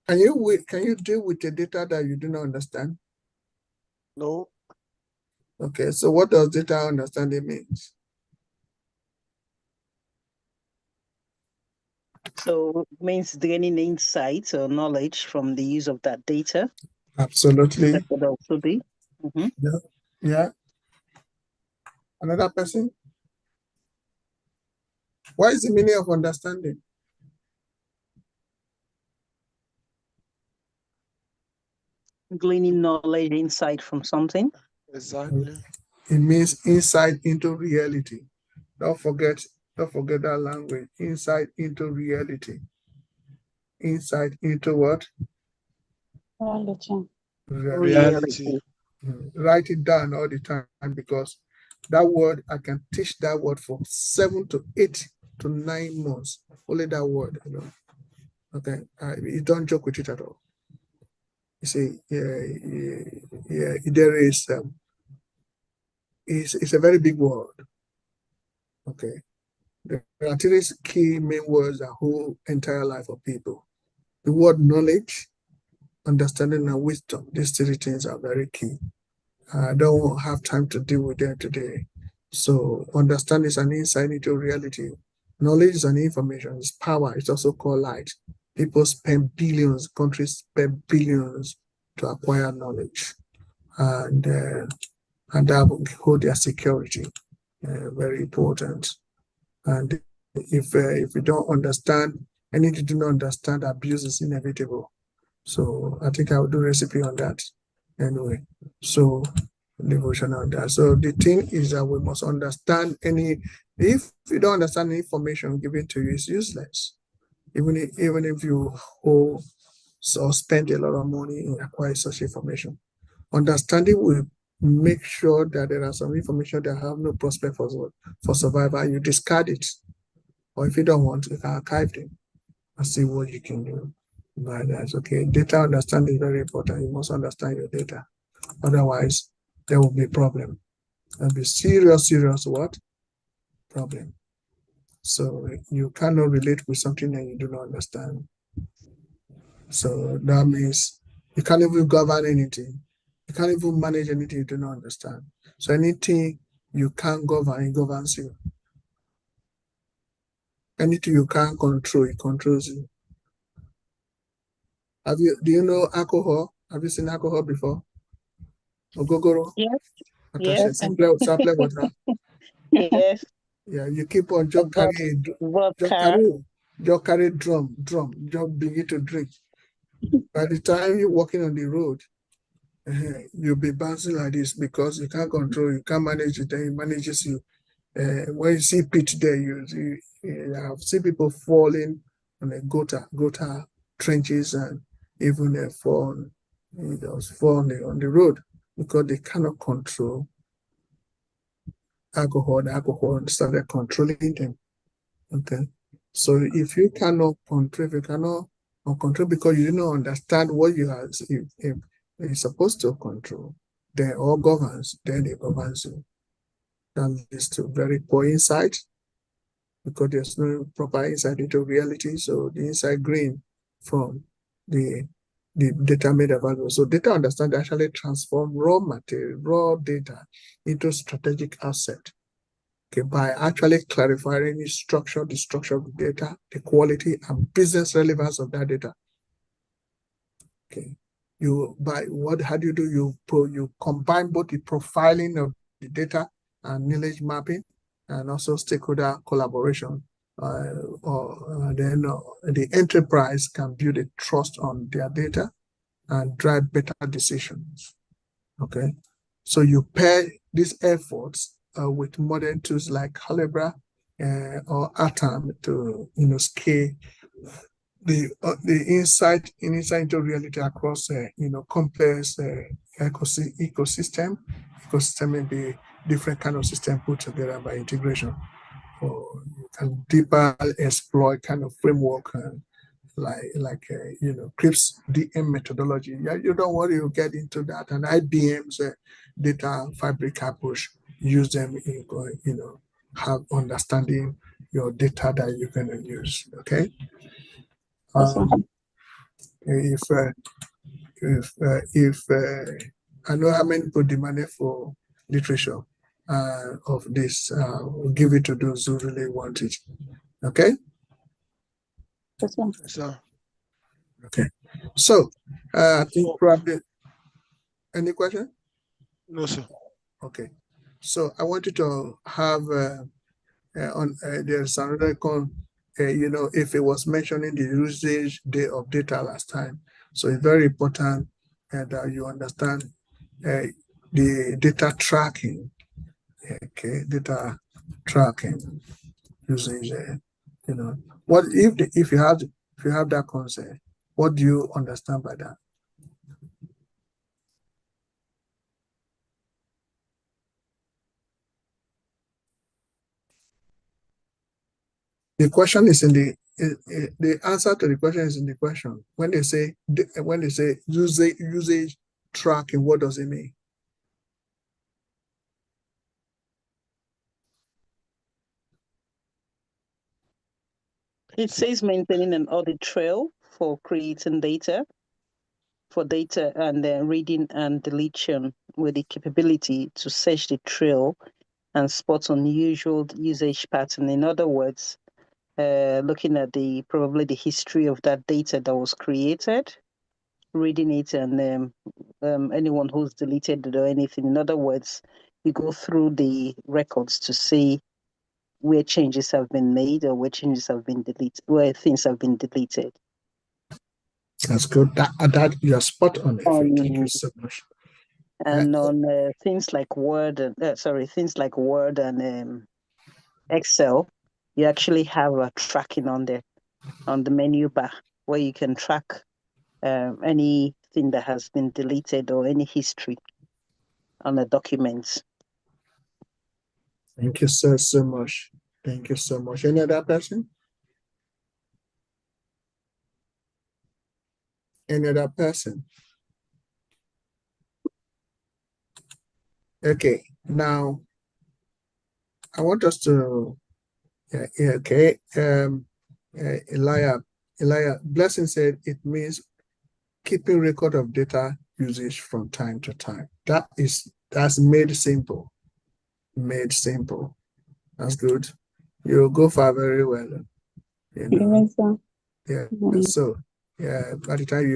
Can you deal with the data that you do not understand? No. Okay, so what does data understanding means? So it means gaining insights or knowledge from the use of that data. Absolutely. That could also be. Mhm. Yeah. Yeah. Another person? What is the meaning of understanding? Gleaning knowledge, insight from something. Exactly. It means insight into reality. Don't forget that language. Insight into reality. Insight into what? Reality. Reality. Write it down all the time, because that word, I can teach that word for 7 to 8 to 9 months. Only that word, Okay, you don't joke with it at all. You see, there is, it's a very big word. Okay, there are 3 key main words that hold entire life of people. The word knowledge, understanding, and wisdom. These 3 things are very key. I don't have time to deal with them today. So understanding is an insight into reality. Knowledge is an information, it's power, it's also called light. People spend billions, countries spend billions to acquire knowledge. And that will hold their security. Very important. And if you don't understand, anything you do not understand, abuse is inevitable. So I think I will do a recipe on that anyway. So devotion on that. So the thing is that we must understand if you don't understand the information given to you, it's useless. Even if you owe or spend a lot of money in acquiring such information. Understanding will make sure that there are some information that have no prospect for survival. You discard it. Or if you don't want, you can archive them and see what you can do. But that's okay. Data understanding is very important. You must understand your data. Otherwise, there will be a problem. There'll be serious what? Problem. So you cannot relate with something that you do not understand. So that means you can't even govern anything. You can't even manage anything you do not understand. So anything you can't govern, it governs you. Anything you can't control, it controls you. Do you know alcohol? Have you seen alcohol before? Ogogoro? Yes. Natasha, Yes. sample water. Yes. Yeah, you keep on just carry Vodka. drum, just begin to drink. By the time you're walking on the road, you'll be bouncing like this because you can't control, you can't manage it, then it manages you. When you see pit there, you have seen people falling on the gutter trenches, and even fall on the road because they cannot control alcohol. The alcohol started controlling them. Okay. So if you cannot control, because you do not understand what you're supposed to control, then all governs, then it governs you. That leads to very poor insight because there's no proper insight into reality. So the insight gain from the data made available. So data understanding actually transform raw data into strategic asset. Okay, by actually clarifying the structure of the data, the quality and business relevance of that data. Okay, how do you do? You combine both the profiling of the data and knowledge mapping, and also stakeholder collaboration. Then the enterprise can build a trust on their data and drive better decisions. Okay, so you pair these efforts with modern tools like Calibra or Atom to scale the insight into reality across complex ecosystem. Ecosystem may be different kind of system put together by integration, or you can deeper exploit kind of framework like CRISPR DM methodology. Yeah, you don't worry, you get into that, and IBM's data fabric approach. Use them in have understanding your data that you're going to use. Okay. If I know how many people demanded for literature of this, we'll give it to those who really want it. Okay. Sir. Okay. So I think probably any question? No, sir. Okay. So I wanted to have there's another if it was mentioning the usage day of data last time. So it's very important that you understand the data tracking. Okay, data tracking usage. What if you have that concept? What do you understand by that? The question is in the answer to the question is in the question. When they say usage tracking, what does it mean? It says maintaining an audit trail for creating data, and reading and deletion with the capability to search the trail and spot unusual usage pattern. In other words, looking at probably the history of that data that was created, reading it, and anyone who's deleted it or anything. In other words, you go through the records to see where changes have been made or where changes have been deleted, where things have been deleted. That's good. That you're spot on. Thank you so much. And on things like Word and Excel, you actually have a tracking on there on the menu bar where you can track anything that has been deleted or any history on the documents. Thank you so much. Thank you so much. Any other person? Any other person? Okay, now I want us to Elijah, Blessing said it means keeping record of data usage from time to time. That's made simple. Made simple. That's good. You go far very well. Yes, sir. Yeah. So by the time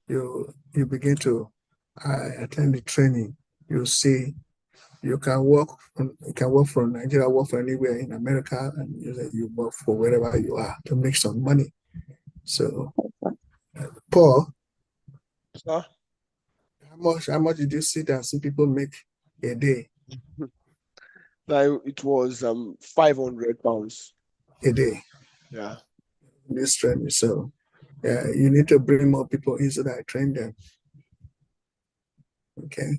you begin to attend the training, you see you can work from Nigeria, work from anywhere in America, and you work for wherever you are to make some money. So Paul, Sir? how much did you see that some people make a day? Like it was £500 a day. Yeah. This training. So you need to bring more people in so that I train them. Okay.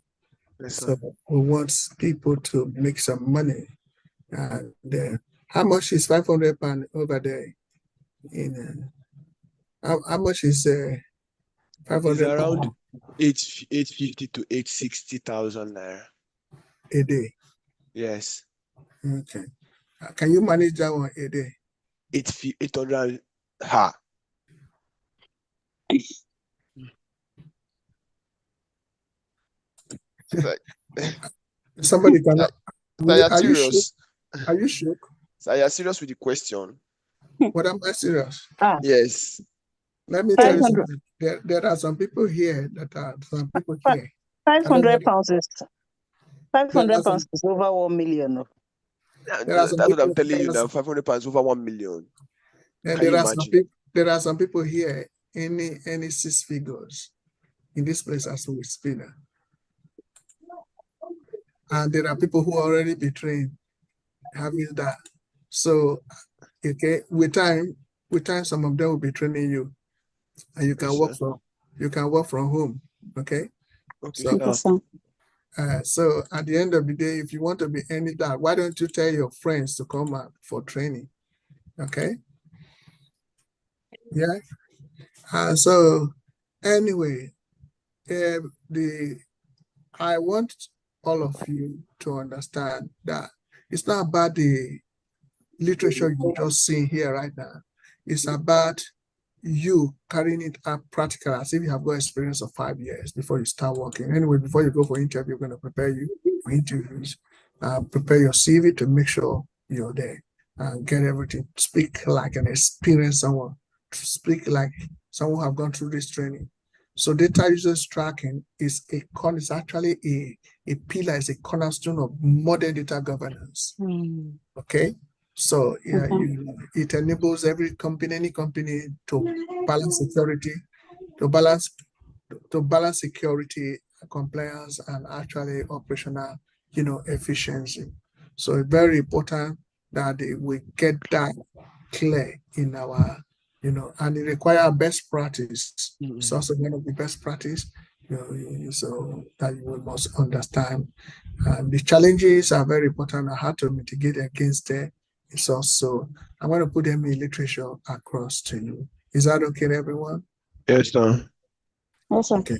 Yes, so we want people to make some money. And how much is £500 over there? How much is £500? It's around 850 to 860,000 naira a day. Yes. Okay. Can you manage that one a day? 800 ha. Somebody can. Are you serious? Are you shook? So are you serious with the question? What am I serious? Yes. Let me tell you something. There are some people here that are some people here. £500 is £500 is over 1 million. That's what I'm telling you now. £500 over 1 million. And Can you imagine? there are some people here, any 6 figures in this place as we speak. And there are people who already be trained having that. So, okay, with time, some of them will be training you, and you can work from home. Okay. Okay. So at the end of the day, if you want to be any that, why don't you tell your friends to come out for training? Okay. Yeah. So anyway, I want all of you to understand that it's not about the literature you just see here right now. It's about you carrying it out practical as if you have got experience of 5 years before you start working. Anyway, before you go for interview, we're going to prepare you for interviews, prepare your CV to make sure you're there and get everything. Speak like an experienced someone. Speak like someone who have gone through this training. So data users tracking is actually a pillar, is a cornerstone of modern data governance. Okay. So yeah, it enables any company to balance security, security, compliance, and actually operational, efficiency. So it's very important that we get that clear in our, and it requires best practice. It's also going to be best practice, so that you must understand. The challenges are very important. How to mitigate against it. It's also, I'm going to put them in literature across to you. Is that okay, everyone? Yes, sir. Yes, sir. Okay.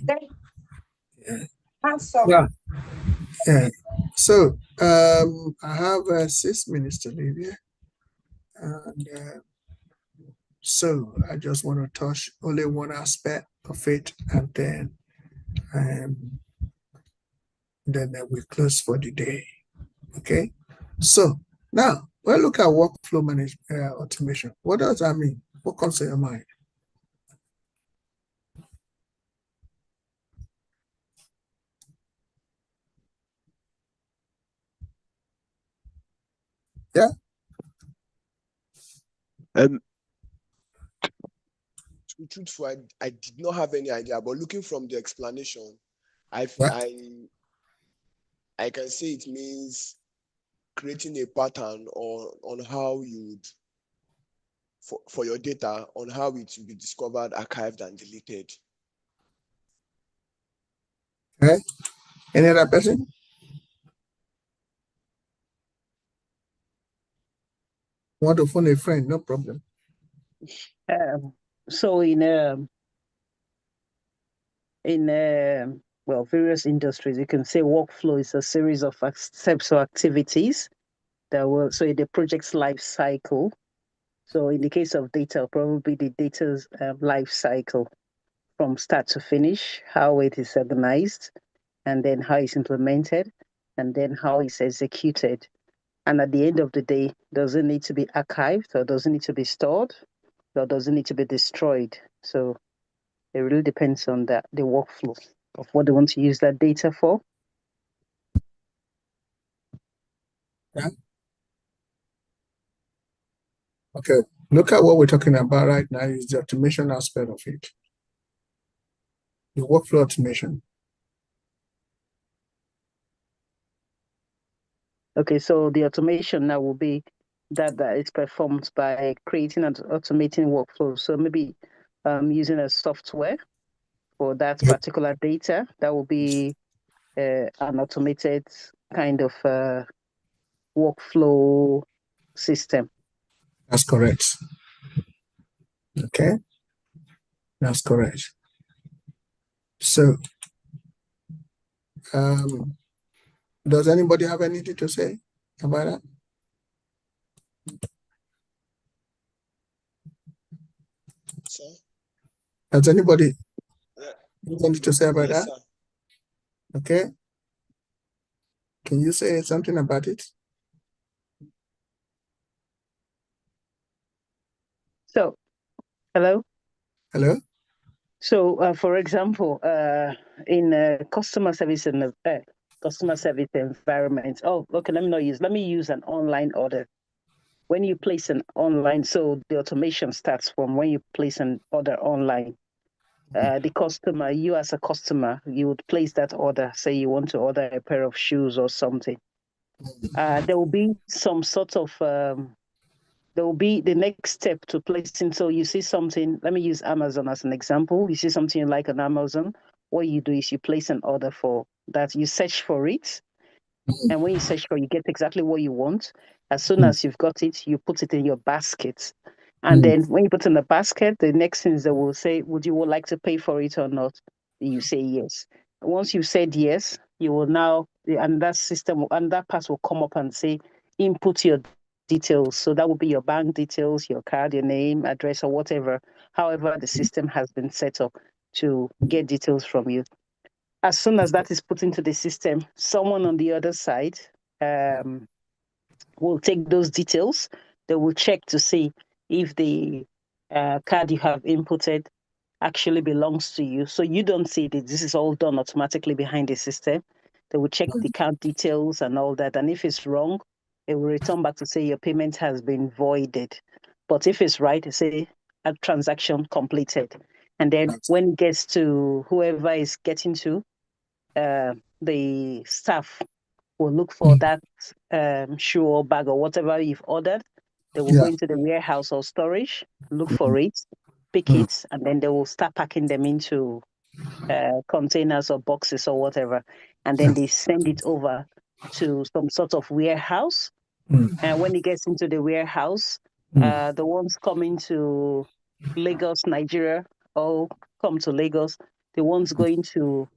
Yeah. So I have 6 minutes to leave here. And so I just want to touch only one aspect of it, and then we close for the day. Okay. So now we'll look at workflow management automation. What does that mean? What comes to your mind? Yeah. Truthful, I did not have any idea, but looking from the explanation, I can say it means creating a pattern on how you'd for your data, on how it will be discovered, archived, and deleted. Okay. Any other person? Want to phone a friend? No problem. So in various industries, you can say workflow is a series of steps or activities that will, so in the project's life cycle. So in the case of data, probably the data's life cycle from start to finish, how it is organized, and then how it's implemented, and then how it's executed. And at the end of the day, does it need to be archived, or does it need to be stored, or does it need to be destroyed? So it really depends on the workflow of what they want to use that data for. Yeah. Okay. Look at what we're talking about right now is the automation aspect of it. The workflow automation. Okay, so the automation now will be that is performed by creating and automating workflows. So maybe using a software for that particular data, that will be an automated kind of workflow system. That's correct. Okay. That's correct. So, does anybody have anything to say about that? Sir? Has anybody anything to say about Yes, that? sir. Okay. Can you say something about it? So, hello? Hello? So, for example, in customer service and customer service environment. Oh, okay, let me use an online order. When you place an online, so the automation starts from when you place an order online. The customer, you as a customer, you would place that order. Say you want to order a pair of shoes or something. There will be some sort of there will be the next step to placing. So you see something, let me use Amazon as an example. You see something you like on Amazon. What you do is you place an order for that. You search for it. And when you search for it, you get exactly what you want. As soon as you've got it, you put it in your basket. And then when you put it in the basket, the next thing is they will say, would you like to pay for it or not? You say yes. Once you've said yes, you will now, and that system, and that part will come up and say, input your details. So that will be your bank details, your card, your name, address, or whatever. However, the system has been set up to get details from you. As soon as that is put into the system, someone on the other side will take those details. They will check to see if the card you have inputted actually belongs to you. So you don't see that this is all done automatically behind the system. They will check the card details and all that. And if it's wrong, it will return back to say your payment has been voided. But if it's right, it say a transaction completed. And then when it gets to whoever is getting to, the staff will look for that shoe or bag or whatever you've ordered. They will go into the warehouse or storage, look for it, pick it, and then they will start packing them into containers or boxes or whatever. And then they send it over to some sort of warehouse. And when it gets into the warehouse, the ones coming to Lagos, Nigeria, or come to Lagos, the ones going to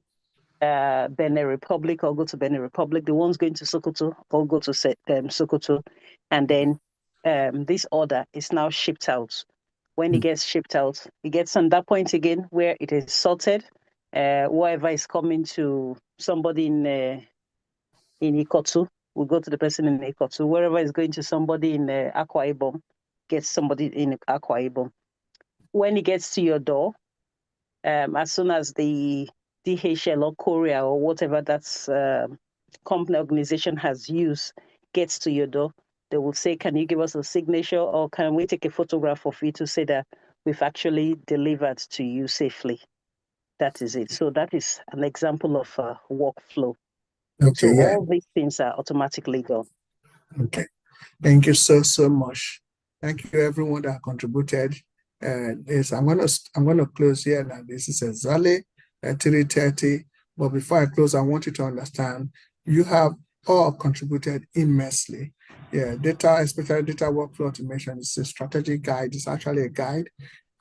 Benin Republic, or go to Benin Republic. The ones going to Sokoto, or go to Sokoto. And then this order is now shipped out. When it gets shipped out, it gets on that point again where it is sorted. Whoever is coming to somebody in Ikotu will go to the person in Ikotu. Wherever is going to somebody in Akwa Ibom, gets somebody in Akwa Ibom. When it gets to your door, as soon as the DHL or courier or whatever that company organization has used gets to your door, they will say, can you give us a signature, or can we take a photograph of you to say that we've actually delivered to you safely? That is it. So that is an example of a workflow. Okay, So all these things are automatically done. Okay. Thank you so much. Thank you everyone that contributed. Yes, I'm gonna close here now. This is exactly at 3:30. But before I close, I want you to understand you have all contributed immensely. Yeah, data, especially data workflow automation, is a strategic guide. It's actually a guide.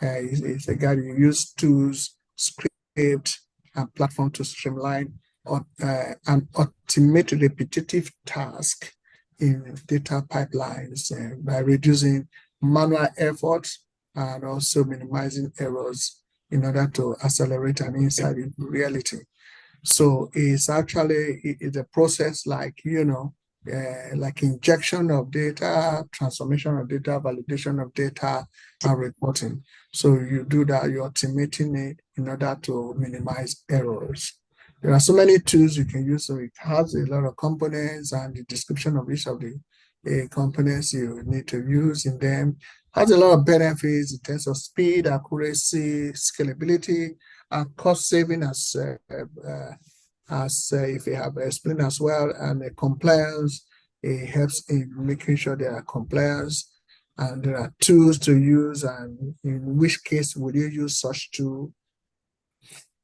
It's a guide. You use tools, script, and platform to streamline and automate repetitive tasks in data pipelines by reducing manual efforts and also minimizing errors in order to accelerate an insight in reality. So it's actually it's a process like, like injection of data, transformation of data, validation of data, and reporting. So you do that, you're automating it in order to minimize errors. There are so many tools you can use, so it has a lot of components, and the description of each of the components you need to use in them has a lot of benefits in terms of speed, accuracy, scalability, and cost saving, as if you have explained as well, and compliance. It helps in making sure there are compliance, and there are tools to use, and in which case would you use such tool.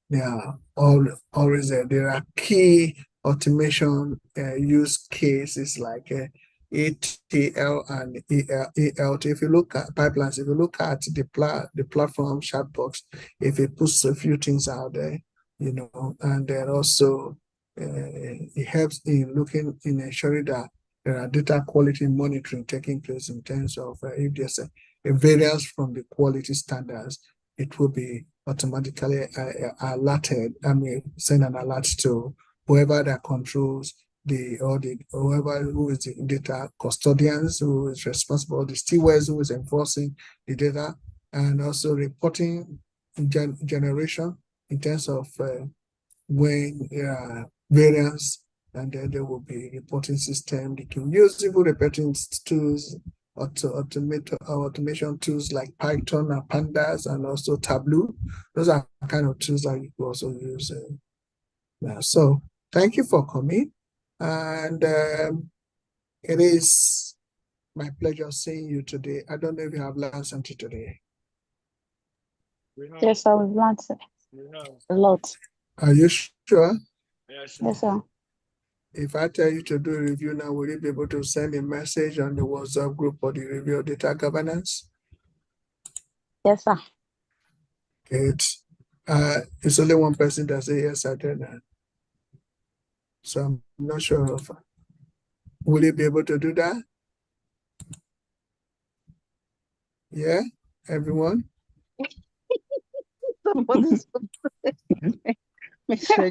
Yeah, always there are key automation use cases like ETL and ELT. If you look at pipelines, if you look at the platform chatbox, if it puts a few things out there, and then also it helps in ensuring that there are data quality monitoring taking place in terms of if there's a variance from the quality standards, it will be automatically alerted. Send an alert to whoever that controls whoever who is the data custodians, who is responsible, the stewards who is enforcing the data, and also reporting generation in terms of when variance and then there will be reporting system. They can use even reporting tools or to automation tools like Python and Pandas and also Tableau. Those are kind of tools that you can also use. So thank you for coming, and it is my pleasure seeing you today. I don't know if you have learned something today. Yes, sir. We've learned a lot. Are you sure? Yes, sir. If I tell you to do a review now, will you be able to send a message on the WhatsApp group for the review of data governance? Yes, sir. Good. It's only one person that says yes, I did that. So I'm not sure of. Will you be able to do that? Yeah, everyone? Somebody's Mr.